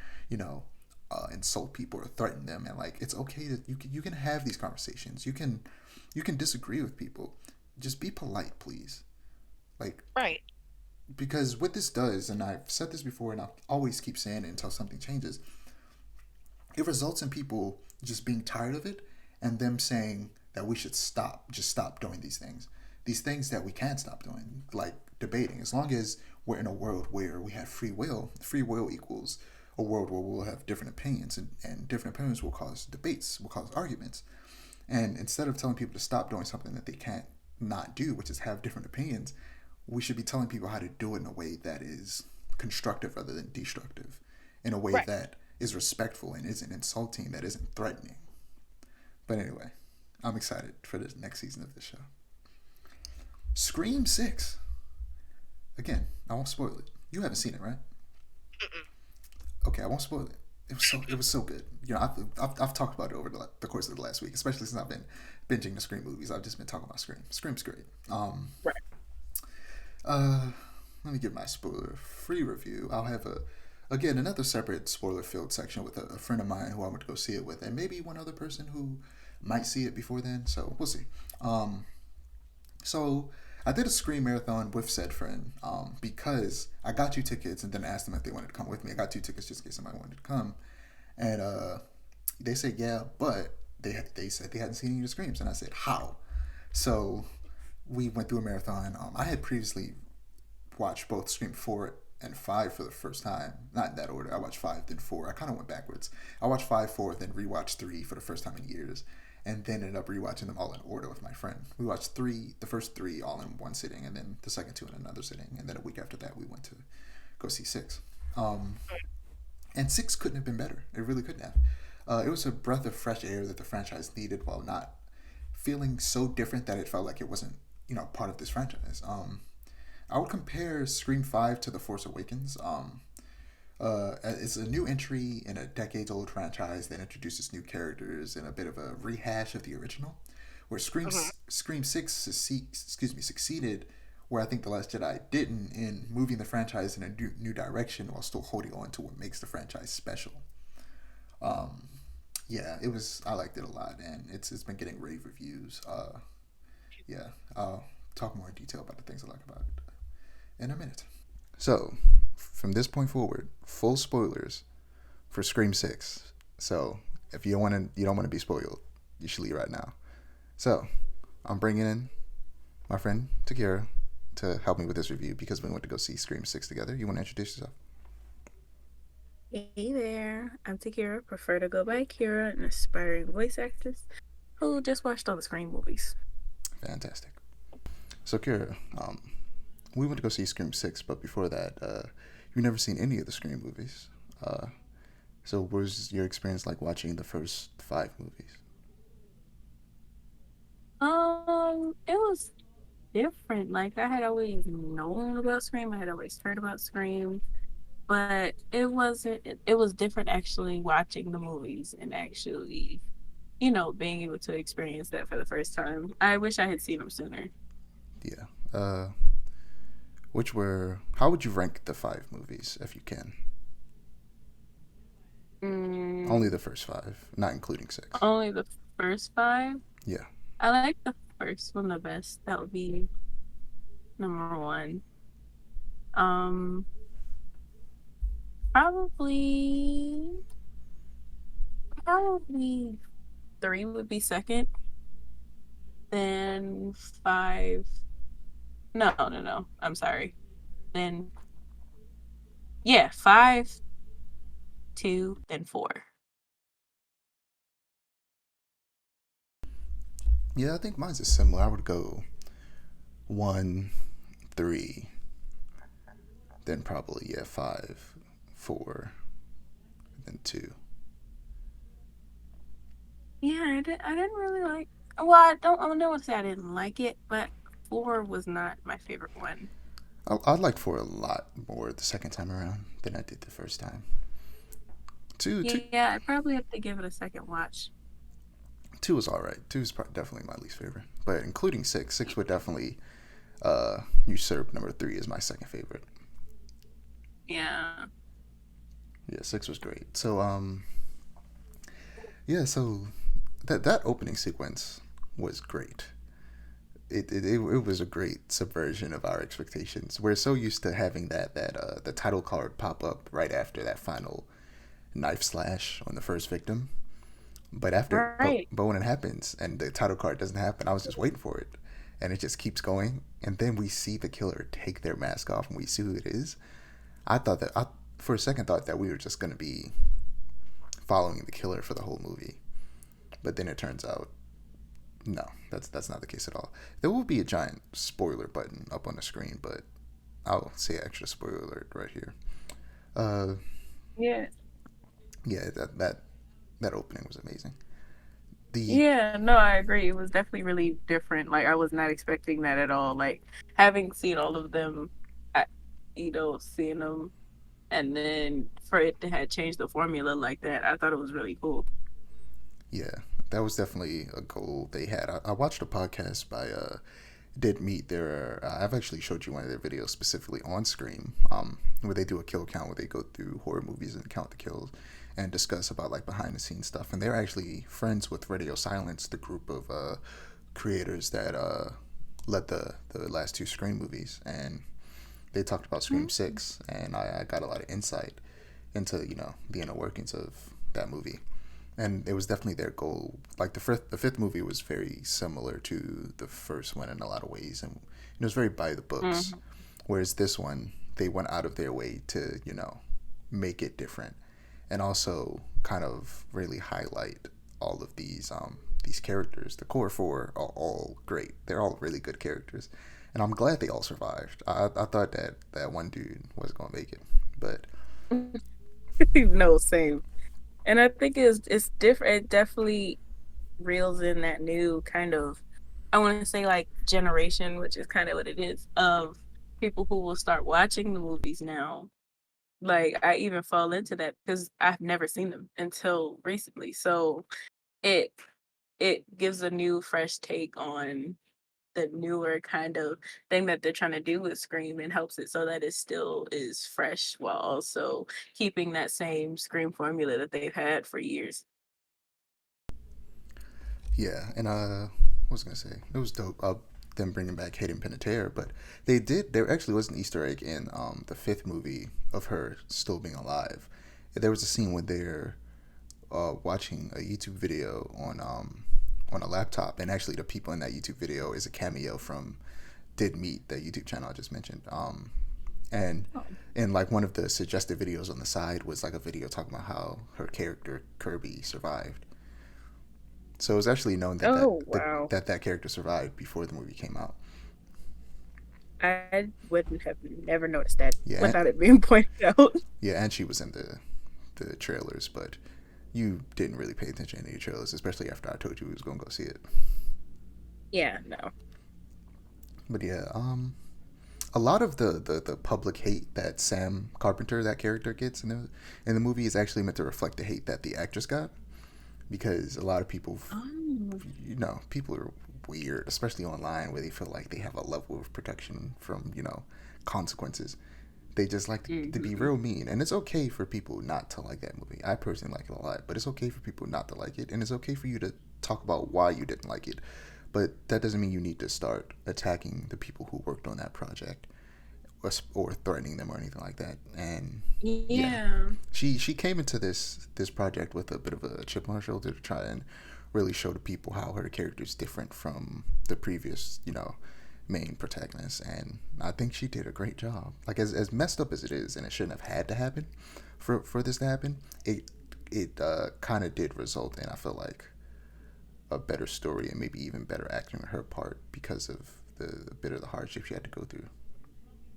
insult people or threaten them, and like it's okay that you can have these conversations. You can disagree with people. Just be polite, please. Like, right. Because what this does, and I've said this before, and I'll always keep saying it until something changes, it results in people just being tired of it and them saying that we should just stop doing these things that we can't stop doing, like debating. As long as we're in a world where we have free will equals a world where we'll have different opinions, and different opinions will cause debates, will cause arguments. And instead of telling people to stop doing something that they can't not do, which is have different opinions, we should be telling people how to do it in a way that is constructive rather than destructive, in a way right. that is respectful and isn't insulting, that isn't threatening. But anyway, I'm excited for this next season of the show. Scream 6. Again, I won't spoil it. You haven't seen it, right? Mm-mm. Okay, I won't spoil it. It was so good. I've talked about it over the course of the last week, especially since I've been binging the Scream movies. I've just been talking about Scream. Scream's great. Right. Let me give my spoiler-free review. I'll have another separate spoiler-filled section with a friend of mine who I went to go see it with, and maybe one other person who might see it before then. So we'll see. So I did a Scream marathon with said friend because I got 2 tickets and then asked them if they wanted to come with me. I got 2 tickets just in case somebody wanted to come, and they said yeah, but they said they hadn't seen any of the Screams, and I said how. So we went through a marathon. I had previously watched both Scream 4 and 5 for the first time. Not in that order. I watched 5, then 4. I kind of went backwards. I watched 5, 4, then rewatched 3 for the first time in years, and then ended up rewatching them all in order with my friend. We watched the first 3 all in one sitting, and then the second 2 in another sitting, and then a week after that we went to go see 6. And 6 couldn't have been better. It really couldn't have. It was a breath of fresh air that the franchise needed, while not feeling so different that it felt like it wasn't, part of this franchise. I would compare Scream 5 to The Force Awakens. It's a new entry in a decades-old franchise that introduces new characters and a bit of a rehash of the original. Where Mhm. Scream 6 succeeded where I think The Last Jedi didn't in moving the franchise in a new direction while still holding on to what makes the franchise special. Um, yeah, it was. I liked it a lot, and it's been getting rave reviews. Yeah, I'll talk more in detail about the things I like about it in a minute. So, from this point forward, full spoilers for Scream 6. So, if you don't want to be spoiled, you should leave right now. So, I'm bringing in my friend Takira to help me with this review because we went to go see Scream 6 together. You want to introduce yourself? Hey there, I'm Takira, prefer to go by Kira, an aspiring voice actress who just watched all the Scream movies. Fantastic. So, Kira, we went to go see Scream 6, but before that, you've never seen any of the Scream movies. Uh, so, what was your experience like watching the first five movies? It was different. Like I had always known about Scream, I had always heard about Scream, but it wasn't. It was different actually watching the movies and actually, being able to experience that for the first time. I wish I had seen them sooner. Yeah. How would you rank the five movies if you can? Mm, Only the first five, not including six. only the first five. Yeah. I like the first one the best. That would be number one. Um, probably, probably three would be second. Then five. No, no, no. I'm sorry. Then yeah, five, two, then four. Yeah, I think mine's is similar. I would go one, three, then probably, yeah, five, four, then two. Yeah, I didn't really like. Well, I don't want to say I didn't like it, but four was not my favorite one. I liked four a lot more the second time around than I did the first time. Two, Yeah, I probably have to give it a second watch. two was all right. Two is definitely my least favorite, but including six, six would definitely usurp number three as my second favorite. Yeah. Yeah, six was great. So yeah, so that opening sequence was great. It was a great subversion of our expectations. We're so used to having that the title card pop up right after that final knife slash on the first victim. Right. But when it happens and the title card doesn't happen, I was just waiting for it, and it just keeps going. And then we see the killer take their mask off, and we see who it is. I for a second thought that we were just gonna be following the killer for the whole movie, but then it turns out no, that's not the case at all. There will be a giant spoiler button up on the screen, but I'll say extra spoiler alert right here. Uh, Yeah. yeah, that opening was amazing. The Yeah, no, I agree. It was definitely really different. Like I was not expecting that at all. Like having seen all of them, I, seeing them, and then for it to have changed the formula like that, I thought it was really cool. Yeah, that was definitely a goal they had. I watched a podcast by Did Meet. I've actually showed you one of their videos specifically on Scream, where they do a kill count, where they go through horror movies and count the kills and discuss about like behind the scenes stuff. And they're actually friends with Radio Silence, the group of creators that led the last two Scream movies, and they talked about Scream Mhm. 6, and I got a lot of insight into the inner workings of that movie. And it was definitely their goal. Like the fifth movie was very similar to the first one in a lot of ways, and it was very by the books. Mhm. Whereas this one, they went out of their way to make it different, and also kind of really highlight all of these characters. The core four are all great. They're all really good characters, and I'm glad they all survived. I thought that one dude was gonna make it, but No, same. And I think it's different. It definitely reels in that new kind of I want to say like generation, which is kind of what it is, of people who will start watching the movies now. Like I even fall into that because I've never seen them until recently. So it it gives a new fresh take on the newer kind of thing that they're trying to do with Scream, and helps it so that it still is fresh while also keeping that same Scream formula that they've had for years. Yeah, and what was I gonna say? It was dope. Them bringing back Hayden Panettiere, but they did. There actually was an Easter egg in the fifth movie of her still being alive. There was a scene when they're watching a YouTube video on a laptop, and actually the people in that YouTube video is a cameo from Did Meet, the YouTube channel I just mentioned. And Oh. and like one of the suggested videos on the side was like a video talking about how her character Kirby survived. So it was actually known that Oh wow. that character survived before the movie came out. I wouldn't have never noticed that Yeah, without it being pointed out. yeah, and she was in the trailers, but you didn't really pay attention to any trailers, especially after I told you we was gonna go see it. Yeah, no. But yeah, a lot of the public hate that Sam Carpenter, that character, gets in the movie is actually meant to reflect the hate that the actress got, because a lot of people, Oh. people are weird, especially online, where they feel like they have a level of protection from consequences. They just like to be Mm-hmm. real mean, and it's okay for people not to like that movie. I personally like it a lot, but it's okay for people not to like it, and it's okay for you to talk about why you didn't like it. But that doesn't mean you need to start attacking the people who worked on that project, or threatening them or anything like that. And yeah, Yeah. she came into this project with a bit of a chip on her shoulder to try and really show the people how her character is different from the previous main protagonist, and I think she did a great job. Like as messed up as it is, and it shouldn't have had to happen for this to happen, it kind of did result in, I feel like, a better story and maybe even better acting on her part because of the bit of the hardship she had to go through,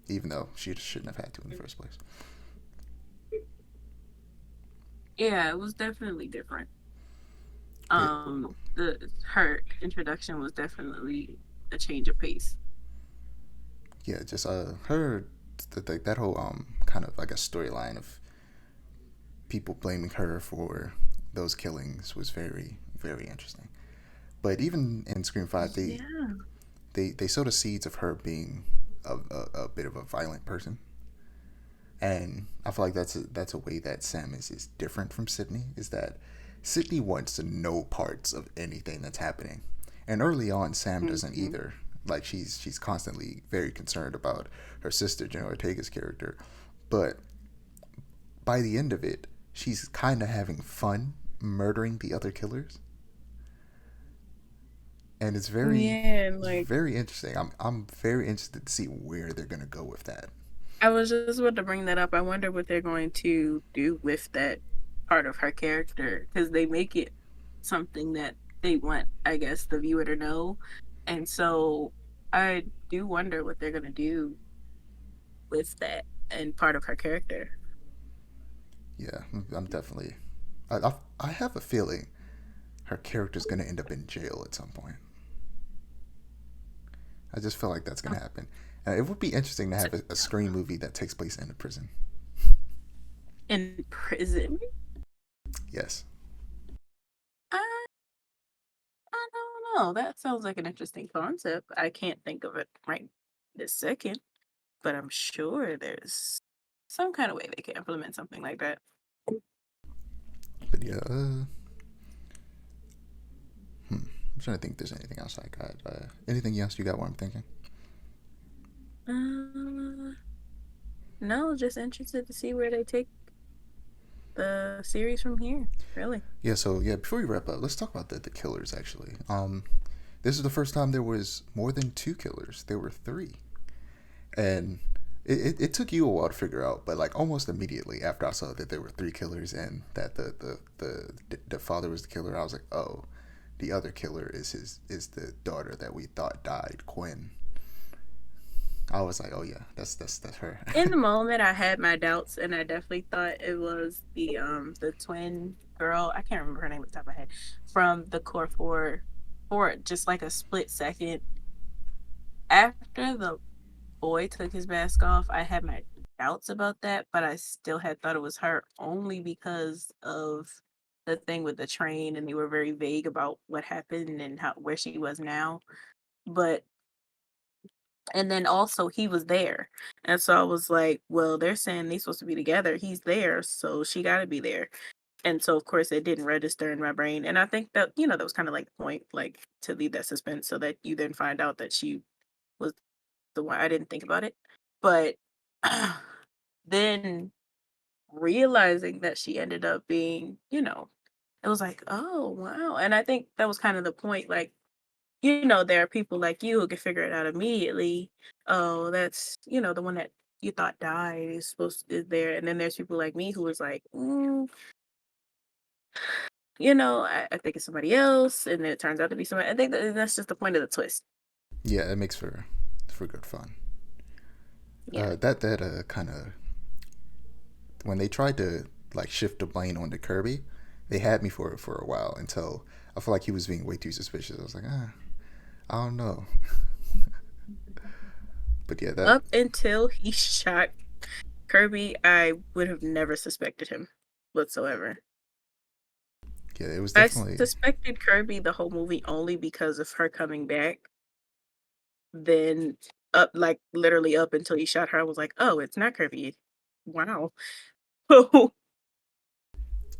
even though she just shouldn't have had to in the first place. Yeah, it was definitely different. Yeah, The her introduction was definitely a change of pace. yeah, just her that whole kind of, I guess, storyline of people blaming her for those killings was very very interesting. But even in Scream Five, Yeah. they sowed the seeds of her being a bit of a violent person, and I feel like that's a way that Sam is different from Sydney. Is that Sydney wants to know parts of anything that's happening, and early on Sam doesn't Mm-hmm. either. Like she's constantly very concerned about her sister Jenna Ortega's character, but by the end of it, she's kind of having fun murdering the other killers, and Yeah, and it's like very interesting. I'm very interested to see where they're gonna go with that. I was just about to bring that up. I wonder what they're going to do with that part of her character, because they make it something that they want, I guess, the viewer to know. And so I do wonder what they're going to do with that and part of her character. Yeah, I'm definitely. I have a feeling her character's gonna end up in jail at some point. I just feel like that's gonna happen. It would be interesting to have a Scream movie that takes place in a prison. In prison? Yes. I, I don't know. That sounds like an interesting concept. I can't think of it right this second, but I'm sure there's some kind of way they can implement something like that. But yeah, I'm trying to think if there's anything else I got. Anything else you got while I'm thinking? Uh, no, just interested to see where they take the series from here. Really. Yeah, so yeah, before we wrap up, let's talk about the killers actually. This is the first time there was more than two killers. There were three. And it took you a while to figure out, but like almost immediately after I saw that there were three killers and that the father was the killer, I was like, oh, the other killer is the daughter that we thought died, Quinn. I was like, oh yeah, that's her. In the moment, I had my doubts, and I definitely thought it was the twin girl. I can't remember her name at the top of my head, from the Core 4 for just like a split second, after the boy took his mask off, I had my doubts about that, but I still had thought it was her only because of the thing with the train, and they were very vague about what happened and how where she was now. But and then also he was there. And so I was like, well, they're saying they're supposed to be together. He's there, so she gotta be there. And so of course it didn't register in my brain. And I think that, that was kind of like the point, like to leave that suspense so that you then find out that she was the one. I didn't think about it. But then realizing that she ended up being, it was like, oh wow. And I think that was kind of the point, like, there are people like you who can figure it out immediately. Oh, that's, the one that you thought died is there. And then there's people like me who was like, I think it's somebody else. And then it turns out to be somebody. I think that's just the point of the twist. Yeah, it makes for good fun. Yeah. That kind of, when they tried to like shift the blame onto Kirby, they had me for a while until I felt like he was being way too suspicious. I was like, I don't know. But yeah, that Up until he shot Kirby, I would have never suspected him whatsoever. Yeah, it was definitely. I suspected Kirby the whole movie only because of her coming back. Then literally up until he shot her, I was like, oh, it's not Kirby. Wow.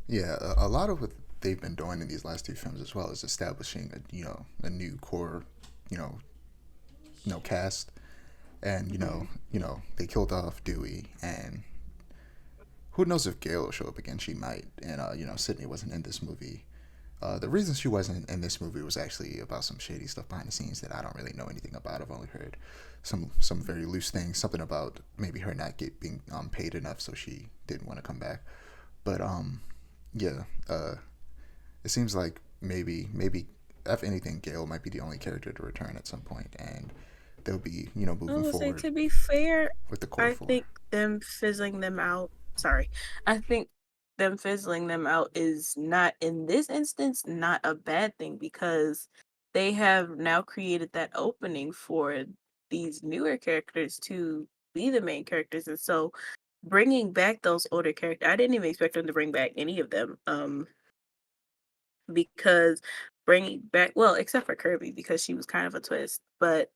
Yeah, a lot of what they've been doing in these last two films as well is establishing a new core, you know, cast, and they killed off Dewey, and who knows if Gail will show up again? She might, and Sydney wasn't in this movie. The reason she wasn't in this movie was actually about some shady stuff behind the scenes that I don't really know anything about. I've only heard some very loose things, something about maybe her not being paid enough, so she didn't want to come back. But yeah, it seems like maybe if anything, Gail might be the only character to return at some point, and they'll be moving forward. To be fair, with the core I four. think them fizzling them out. Sorry, I think them fizzling them out is not in this instance not a bad thing because they have now created that opening for these newer characters to be the main characters, and so bringing back those older characters, I didn't even expect them to bring back any of them. Because bringing back, well, except for Kirby because she was kind of a twist, but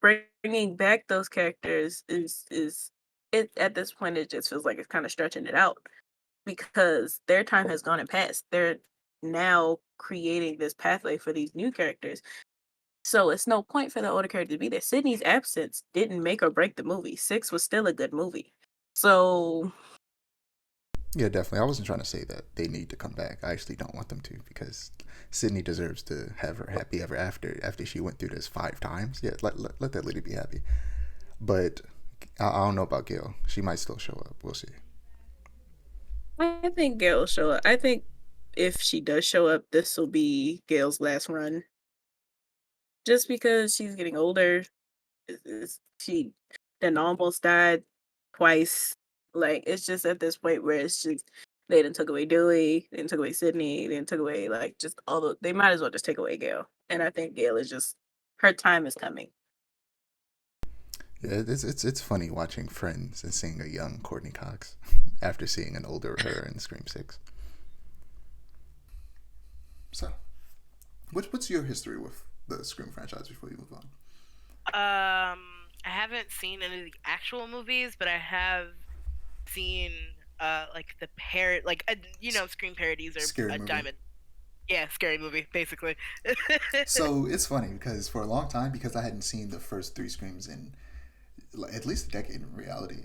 bringing back those characters is it at this point it just feels like it's kind of stretching it out because their time has gone and passed. They're now creating this pathway for these new characters. So it's no point for the older character to be there. Sydney's absence didn't make or break the movie. 6 was still a good movie. So yeah, definitely. I wasn't trying to say that they need to come back. I actually don't want them to because Sydney deserves to have her happy ever after she went through this 5 times. Yeah, let that lady be happy. But I don't know about Gail. She might still show up. We'll see. I think Gail will show up. I think if she does show up, this will be Gail's last run. Just because she's getting older. She then almost died twice. Like, it's just at this point where it's just, they done took away Dewey, they done took away Sydney, they done took away, like, just they might as well just take away Gail. And I think Gail is just, her time is coming. Yeah, it's funny watching Friends and seeing a young Courtney Cox after seeing an older her in Scream 6. So, what's your history with the Scream franchise before you move on? I haven't seen any of the actual movies, but I have seen like the Scream parodies are Scary a movie. diamond. Yeah, scary movie, basically. So it's funny because for a long time, because I hadn't seen the first 3 Screams in at least a decade in reality,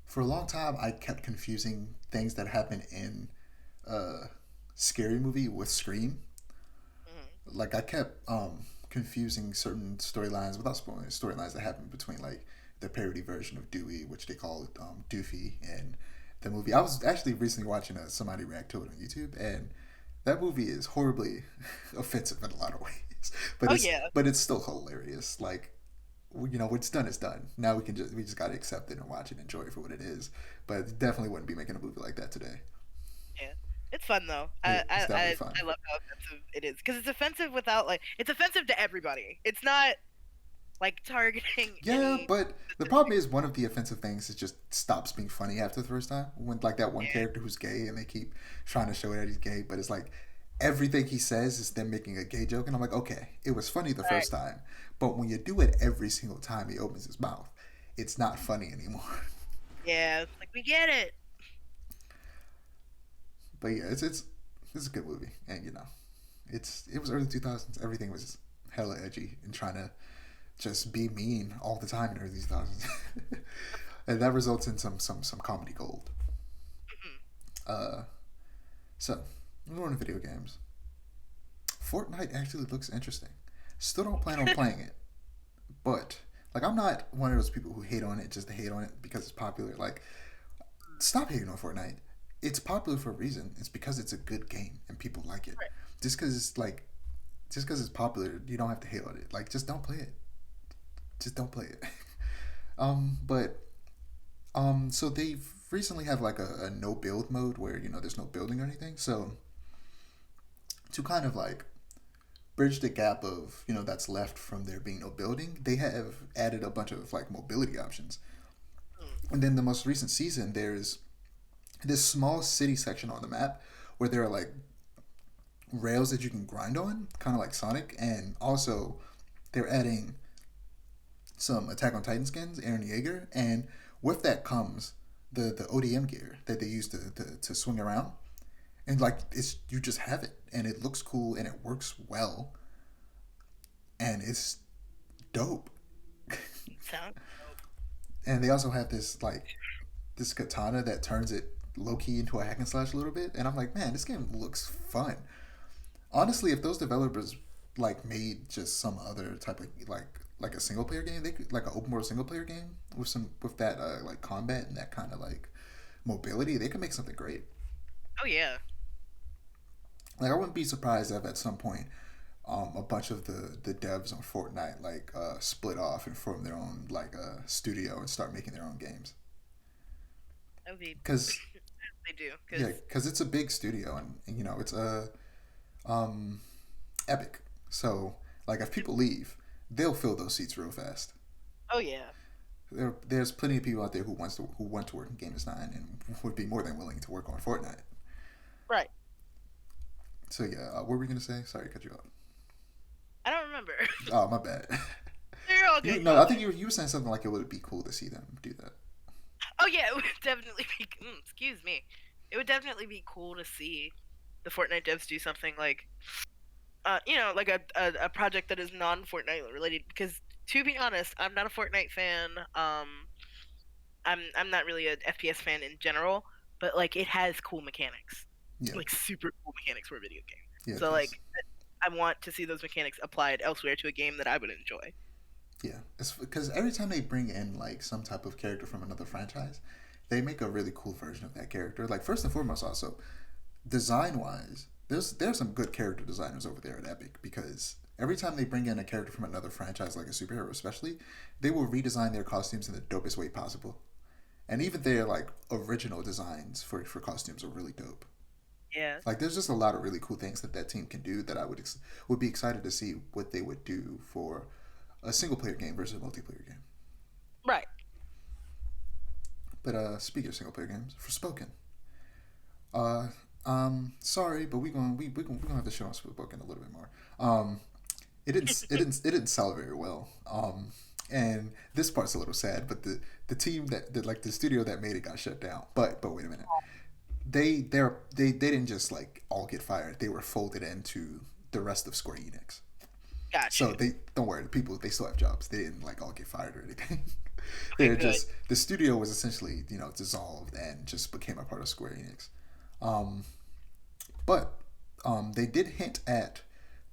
for a long time I kept confusing things that happen in Scary Movie with Scream. Mm-hmm. Like I kept confusing certain storylines without spoiling storylines that happen between like the parody version of Dewey, which they call Doofy, and the movie. I was actually recently watching somebody react to it on YouTube, and that movie is horribly offensive in a lot of ways. But it's still hilarious. Like, what's done is done. Now we just gotta accept it and watch it and enjoy it for what it is. But definitely wouldn't be making a movie like that today. Yeah. It's fun though. It's definitely fun. I love how offensive it is because it's offensive without like it's offensive to everybody. It's not like targeting Yeah, any. but the problem is one of the offensive things is just stops being funny after the first time. When like that one Yeah, character who's gay and they keep trying to show that he's gay, but it's like everything he says is them making a gay joke, and I'm like, okay, it was funny the right. first time, but when you do it every single time he opens his mouth, it's not funny anymore. Yeah, it's like we get it. But yeah, it's a good movie, and it was early 2000s. Everything was hella edgy and trying to just be mean all the time in early 2000s, and that results in some comedy gold. Mhm. Uh, so we're on video games. Fortnite actually looks interesting. Still don't plan on playing it, but like I'm not one of those people who hate on it just to hate on it because it's popular. Like, stop hating on Fortnite. It's popular for a reason. It's because it's a good game and people like it. Right. Just because it's like, just because it's popular, you don't have to hate on it. Like, just don't play it. Just don't play it. But so they've recently have like a no build mode where there's no building or anything. So to kind of like bridge the gap of that's left from there being no building, they have added a bunch of like mobility options. Mm. And then the most recent season, there's this small city section on the map where there are like rails that you can grind on, kind of like Sonic, and also they're adding some Attack on Titan skins, Aaron Yeager, and with that comes the ODM gear that they use to swing around, and like it's you just have it, and it looks cool and it works well, and it's dope. Sound. And they also have this katana that turns it low key into a hack and slash a little bit, and I'm like, man, this game looks fun. Honestly, if those developers like made just some other type of like a single player game, they could like an open world single player game with that like combat and that kind of like mobility, they could make something great. Oh yeah. Like I wouldn't be surprised if at some point a bunch of the devs on Fortnite like split off and form their own like studio and start making their own games. That would be Because they do yeah, because because it's a big studio and it's a um, Epic. So like if people leave, they'll fill those seats real fast. oh yeah. There's plenty of people out there who want to work in Game Design and would be more than willing to work on Fortnite. Right. So yeah, what were we gonna say? Sorry to cut you off. I don't remember. Oh my bad. You're all You good. no, I think you were saying something like it would be cool to see them do that. Oh yeah, it would definitely be. Excuse me. It would definitely be cool to see the Fortnite devs do something like, like a project that is non-Fortnite related. Because to be honest, I'm not a Fortnite fan. I'm not really a FPS fan in general, but like it has cool mechanics, Yeah, like super cool mechanics for a video game. yeah, So because like, I want to see those mechanics applied elsewhere to a game that I would enjoy. yeah, it's because every time they bring in like some type of character from another franchise, they make a really cool version of that character. Like first and foremost, also design wise, there's some good character designers over there at Epic because every time they bring in a character from another franchise, like a superhero especially, they will redesign their costumes in the dopest way possible. And even their like original designs for costumes are really dope. Yeah. Like there's just a lot of really cool things that team can do that I would be excited to see what they would do for a single player game versus a multiplayer game. Right. But speaking of single player games, Forspoken. Uh, sorry, but we gonna have to shit on Forspoken a little bit more. It didn't sell very well. And this part's a little sad, but the team that like the studio that made it got shut down. But wait a minute, they didn't just like all get fired. They were folded into the rest of Square Enix. Got So you. they don't worry, the people they still have jobs. They didn't like all get fired or anything. Okay, They're good. just the studio was essentially dissolved and just became a part of Square Enix. Um, but they did hint at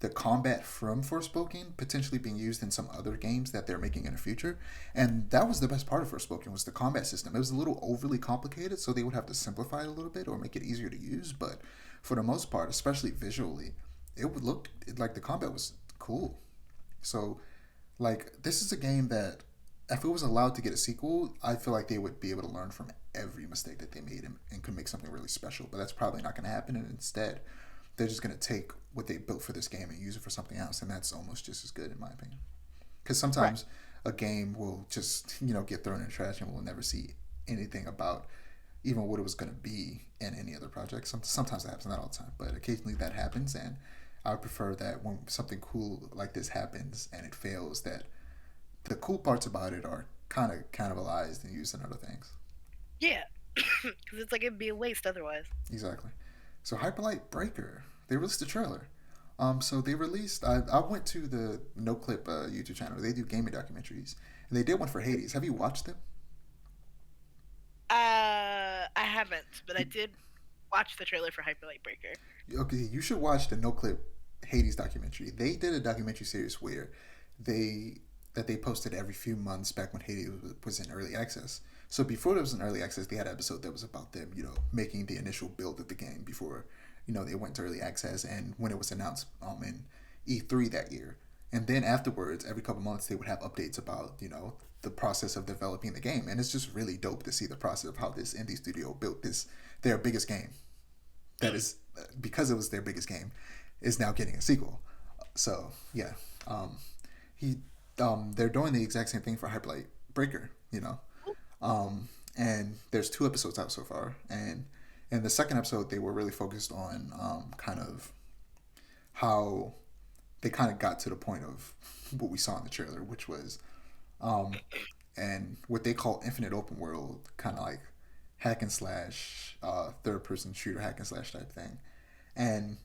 the combat from Forspoken potentially being used in some other games that they're making in the future, and that was the best part of Forspoken was the combat system. It was a little overly complicated, so they would have to simplify it a little bit or make it easier to use. But for the most part, especially visually, it would look like the combat was cool. So, like, this is a game that if it was allowed to get a sequel, I feel like they would be able to learn from every mistake that they made and could make something really special. But that's probably not going to happen. And instead, they're just going to take what they built for this game and use it for something else. And that's almost just as good, in my opinion. Because sometimes a game will just, get thrown in the trash and we'll never see anything about even what it was going to be in any other project. Sometimes that happens, not all the time, but occasionally that happens. And I would prefer that when something cool like this happens and it fails, that the cool parts about it are kind of cannibalized and used in other things. Yeah, because it's like it'd be a waste otherwise. Exactly. So Hyperlight Breaker, they released a trailer. So they released. I went to the No Clip YouTube channel. They do gaming documentaries, and they did one for Hades. Have you watched them? I haven't, but I did watch the trailer for Hyperlight Breaker. Okay, you should watch the No Clip Hades documentary. They did a documentary series where they posted every few months back when Hades was in early access. So before it was in early access, they had an episode that was about them, making the initial build of the game before, they went to early access, and when it was announced in E3 that year. And then afterwards, every couple months, they would have updates about, the process of developing the game. And it's just really dope to see the process of how this indie studio built their biggest game. That is, because it was their biggest game, is now getting a sequel. So, yeah. They're doing the exact same thing for Hyperlight Breaker, and there's 2 episodes out so far, and in the second episode they were really focused on kind of how they kind of got to the point of what we saw in the trailer, which was and what they call infinite open world, kind of like hack and slash, third person shooter hack and slash type thing, and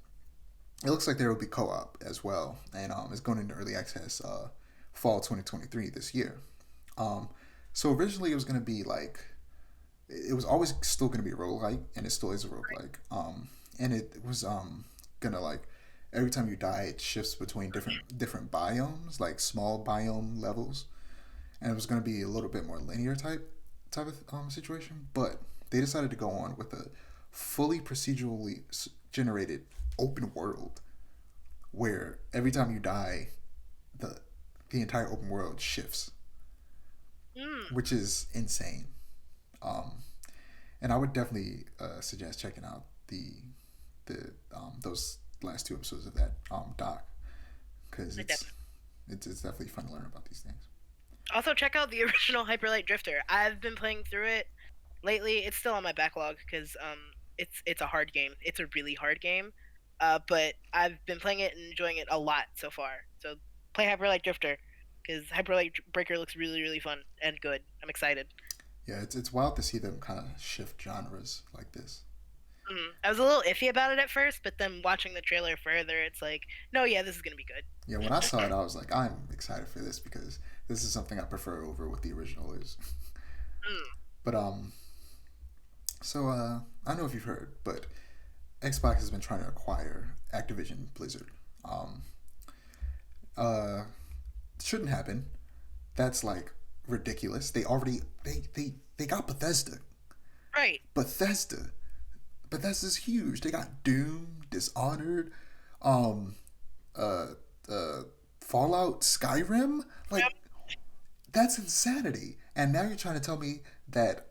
it looks like there will be co-op as well, and it's going into early access fall 2023 this year. So originally it was going to be like, it was always still going to be a roguelike, and it still is a roguelike. And it was going to, like, every time you die, it shifts between different biomes, like small biome levels. And it was going to be a little bit more linear type of situation. But they decided to go on with a fully procedurally generated open world where every time you die, the entire open world shifts, which is insane. And I would definitely suggest checking out the those last 2 episodes of that doc, because it's definitely fun to learn about these things. Also, check out the original Hyperlight Drifter. I've been playing through it lately. It's still on my backlog because it's a hard game. It's a really hard game, but I've been playing it and enjoying it a lot so far. So play Hyperlight Drifter, because Hyperlight Breaker looks really, really fun and good. I'm excited. Yeah, it's wild to see them kind of shift genres like this. I was a little iffy about it at first, but then watching the trailer further, it's like, no, yeah, this is gonna be good. Yeah, when I saw it, I was like, I'm excited for this because this is something I prefer over what the original is. But so I don't know if you've heard, but Xbox has been trying to acquire Activision Blizzard. Shouldn't happen. That's like ridiculous. They already they got Bethesda. Right. Bethesda's huge. They got Doom, Dishonored, Fallout, Skyrim. Like, that's insanity. And now you're trying to tell me that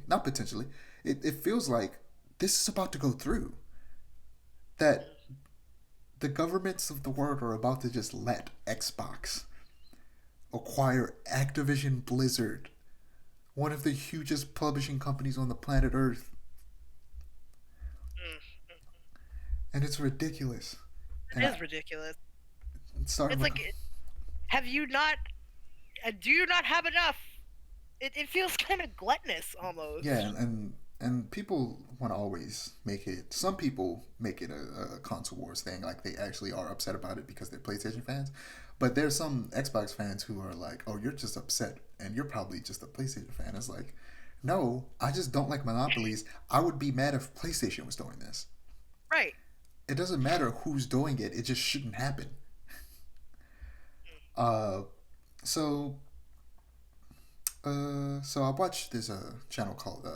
not potentially, it feels like this is about to go through. That the governments of the world are about to just let Xbox acquire Activision Blizzard, one of the hugest publishing companies on the planet Earth. And it's ridiculous. It is ridiculous. It's like, do you not have enough? It feels kind of gluttonous almost. Yeah, and people want to always make it. Some people make it a console wars thing, like they actually are upset about it because they're PlayStation fans. But there's some Xbox fans who are like, "Oh, you're just upset, and you're probably just a PlayStation fan." It's like, no, I just don't like monopolies. I would be mad if PlayStation was doing this. Right. It doesn't matter who's doing it. It just shouldn't happen. So I watched this channel called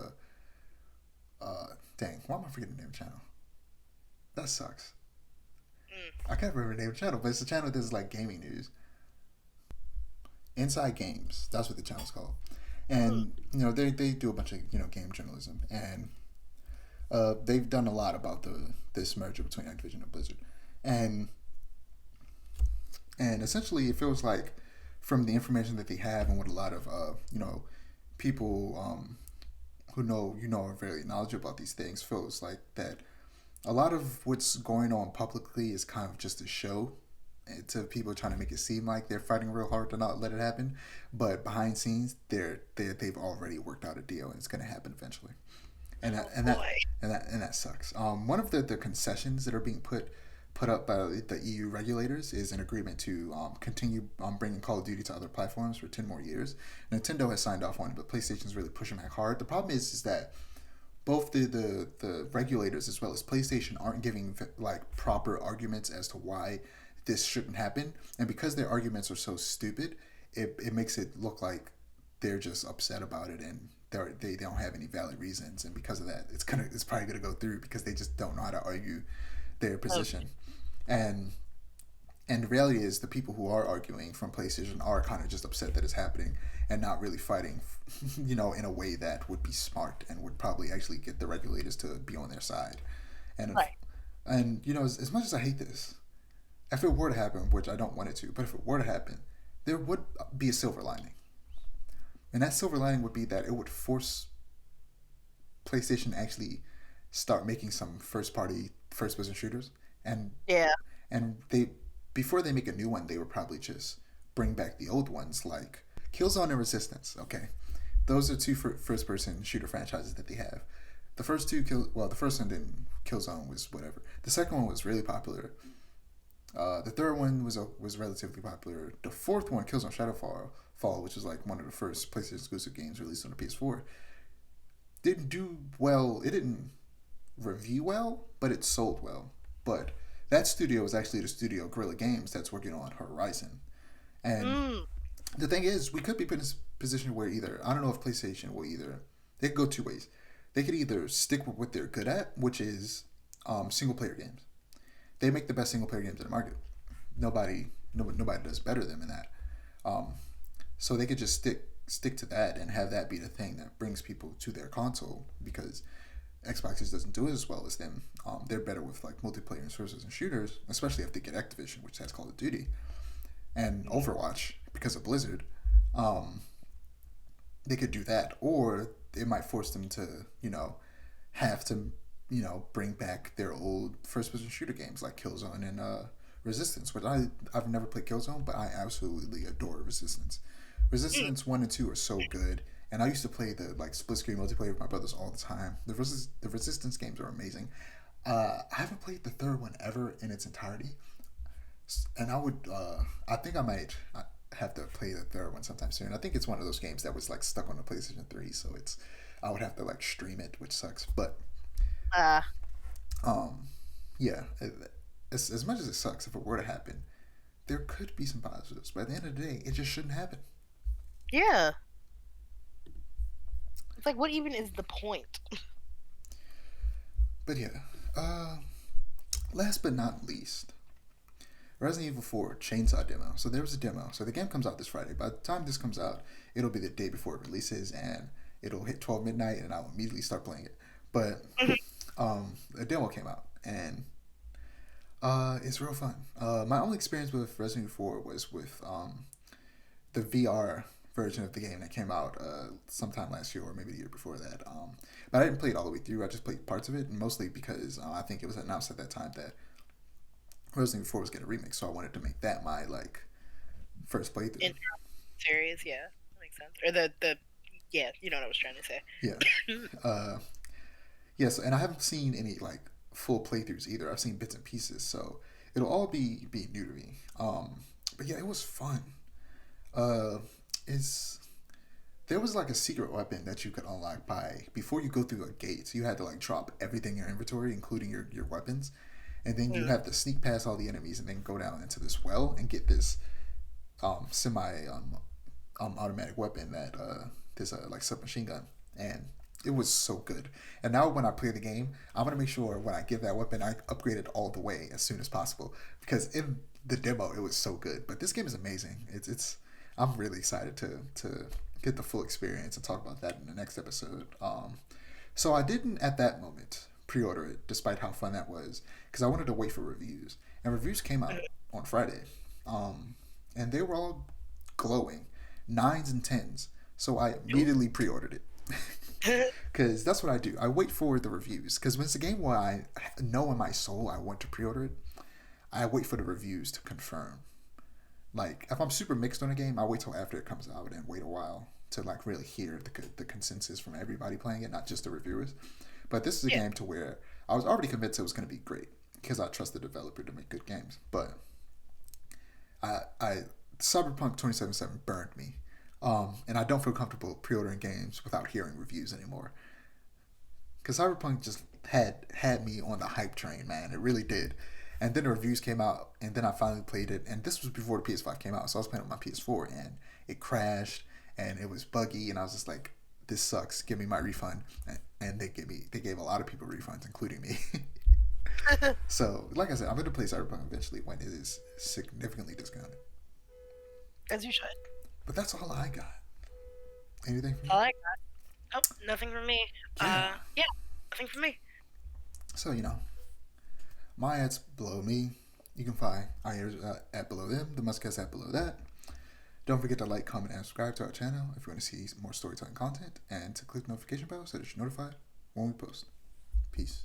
dang, why am I forgetting the name of the channel? That sucks. I can't remember the name of the channel, but it's a channel that's like gaming news. Inside Games. That's what the channel's called. Hmm. And they do a bunch of game journalism, and they've done a lot about this merger between Activision and Blizzard, and essentially it feels like from the information that they have and what a lot of people who are very knowledgeable about these things feels like that a lot of what's going on publicly is kind of just a show to people trying to make it seem like they're fighting real hard to not let it happen, but behind scenes they've already worked out a deal and it's going to happen eventually, and Oh that and that boy. and that sucks. One of the concessions that are being put up by the EU regulators is an agreement to continue bringing Call of Duty to other platforms for 10 more years. Nintendo has signed off on it, but PlayStation's really pushing back hard. The problem is that both the regulators as well as PlayStation aren't giving like proper arguments as to why this shouldn't happen, and because their arguments are so stupid, it makes it look like they're just upset about it and they don't have any valid reasons, and because of that, it's probably gonna go through because they just don't know how to argue their Oh, position, and the reality is the people who are arguing from PlayStation are kind of just upset that it's happening and not really fighting, in a way that would be smart and would probably actually get the regulators to be on their side. And if, right. and as much as I hate this, if it were to happen, which I don't want it to, but if it were to happen, there would be a silver lining, and that silver lining would be that it would force PlayStation to actually start making some first person shooters, and Yeah. they before they make a new one, they would probably just bring back the old ones like Killzone and Resistance. Okay, those are two first person shooter franchises that they have. The first two the first one didn't. Killzone was whatever. The second one was really popular. The third one was relatively popular. The fourth one, Killzone Shadowfall, which was like one of the first PlayStation exclusive games released on the PS4, didn't do well. It didn't review well, but it sold well. But that studio is actually the studio Guerrilla Games that's working on Horizon. And Mm. the thing is, we could be put in a position where either I don't know if PlayStation will either they could go two ways. They could either stick with what they're good at, which is single player games. They make the best single player games in the market. Nobody does better than that. Um, so they could just stick to that and have that be the thing that brings people to their console because Xbox just doesn't do it as well as them. They're better with like multiplayer and sources and shooters, especially if they get Activision, which has Call of Duty and Overwatch because of Blizzard. Um, they could do that, or it might force them to have to bring back their old first person shooter games like Killzone and Resistance, which I've never played Killzone, but I absolutely adore Resistance. Mm. Resistance 1 and 2 are so good, and I used to play the like split screen multiplayer with my brothers all the time. The Resistance games are amazing. I haven't played the third one ever in its entirety, and I think I might have to play the third one sometime soon. I think it's one of those games that was like stuck on the PlayStation 3, so I would have to like stream it, which sucks. But Uh, um, yeah, as much as it sucks if it were to happen, there could be some positives. But at the end of the day, it just shouldn't happen. yeah. It's like, what even is the point? But yeah, uh, last but not least, Resident Evil 4 Chainsaw demo. So there was a demo. So the game comes out this Friday. By the time this comes out, it'll be the day before it releases, and it'll hit 12 midnight, and I'll immediately start playing it. But a demo came out, and it's real fun. My only experience with Resident Evil 4 was with the VR version of the game that came out sometime last year or maybe the year before that. But I didn't play it all the way through. I just played parts of it, and mostly because I think it was announced at that time that Resident Evil 4 was getting a remake, so I wanted to make that my like first playthrough. In series, yeah, that makes sense. Or the yeah, you know what I was trying to say. Yeah. Uh, yes, and I haven't seen any like full playthroughs either. I've seen bits and pieces, so it'll all be new to me. But yeah, it was fun. Uh, is there was like a secret weapon that you could unlock by before you go through a gate. You had to like drop everything in your inventory, including your weapons, and then you Mm. have to sneak past all the enemies and then go down into this well and get this semi automatic weapon that this like submachine gun, and it was so good. And now when I play the game, I'm gonna make sure when I get that weapon, I upgrade it all the way as soon as possible because in the demo it was so good. But this game is amazing. It's I'm really excited to get the full experience and talk about that in the next episode. So I didn't at that moment pre-order it, despite how fun that was, because I wanted to wait for reviews. And reviews came out on Friday, and they were all glowing, 9s and 10s. So I immediately pre-ordered it, because that's what I do. I wait for the reviews, because when it's a game where I know in my soul I want to pre-order it, I wait for the reviews to confirm. Like if I'm super mixed on a game, I wait till after it comes out and wait a while to like really hear the consensus from everybody playing it, not just the reviewers. But this is a Yeah. game to where I was already convinced it was going to be great because I trust the developer to make good games. But I Cyberpunk 2077 burned me, and I don't feel comfortable pre-ordering games without hearing reviews anymore. Because Cyberpunk just had me on the hype train, man. It really did. And then the reviews came out, and then I finally played it. And this was before the PS5 came out, so I was playing on my PS4, and it crashed, and it was buggy, and I was just like, "This sucks. Give me my refund." And they gave a lot of people refunds, including me. So, like I said, I'm going to play Cyberpunk eventually when it is significantly discounted. As you should. But that's all I got. Anything from you? I like that. Oh, nothing from me. Yeah. Yeah, nothing from me. So, my ads below me. You can find Aiara's at below them, the Muscats at below that. Don't forget to like, comment, and subscribe to our channel if you want to see more storytelling content, and to click the notification bell so that you're notified when we post. Peace.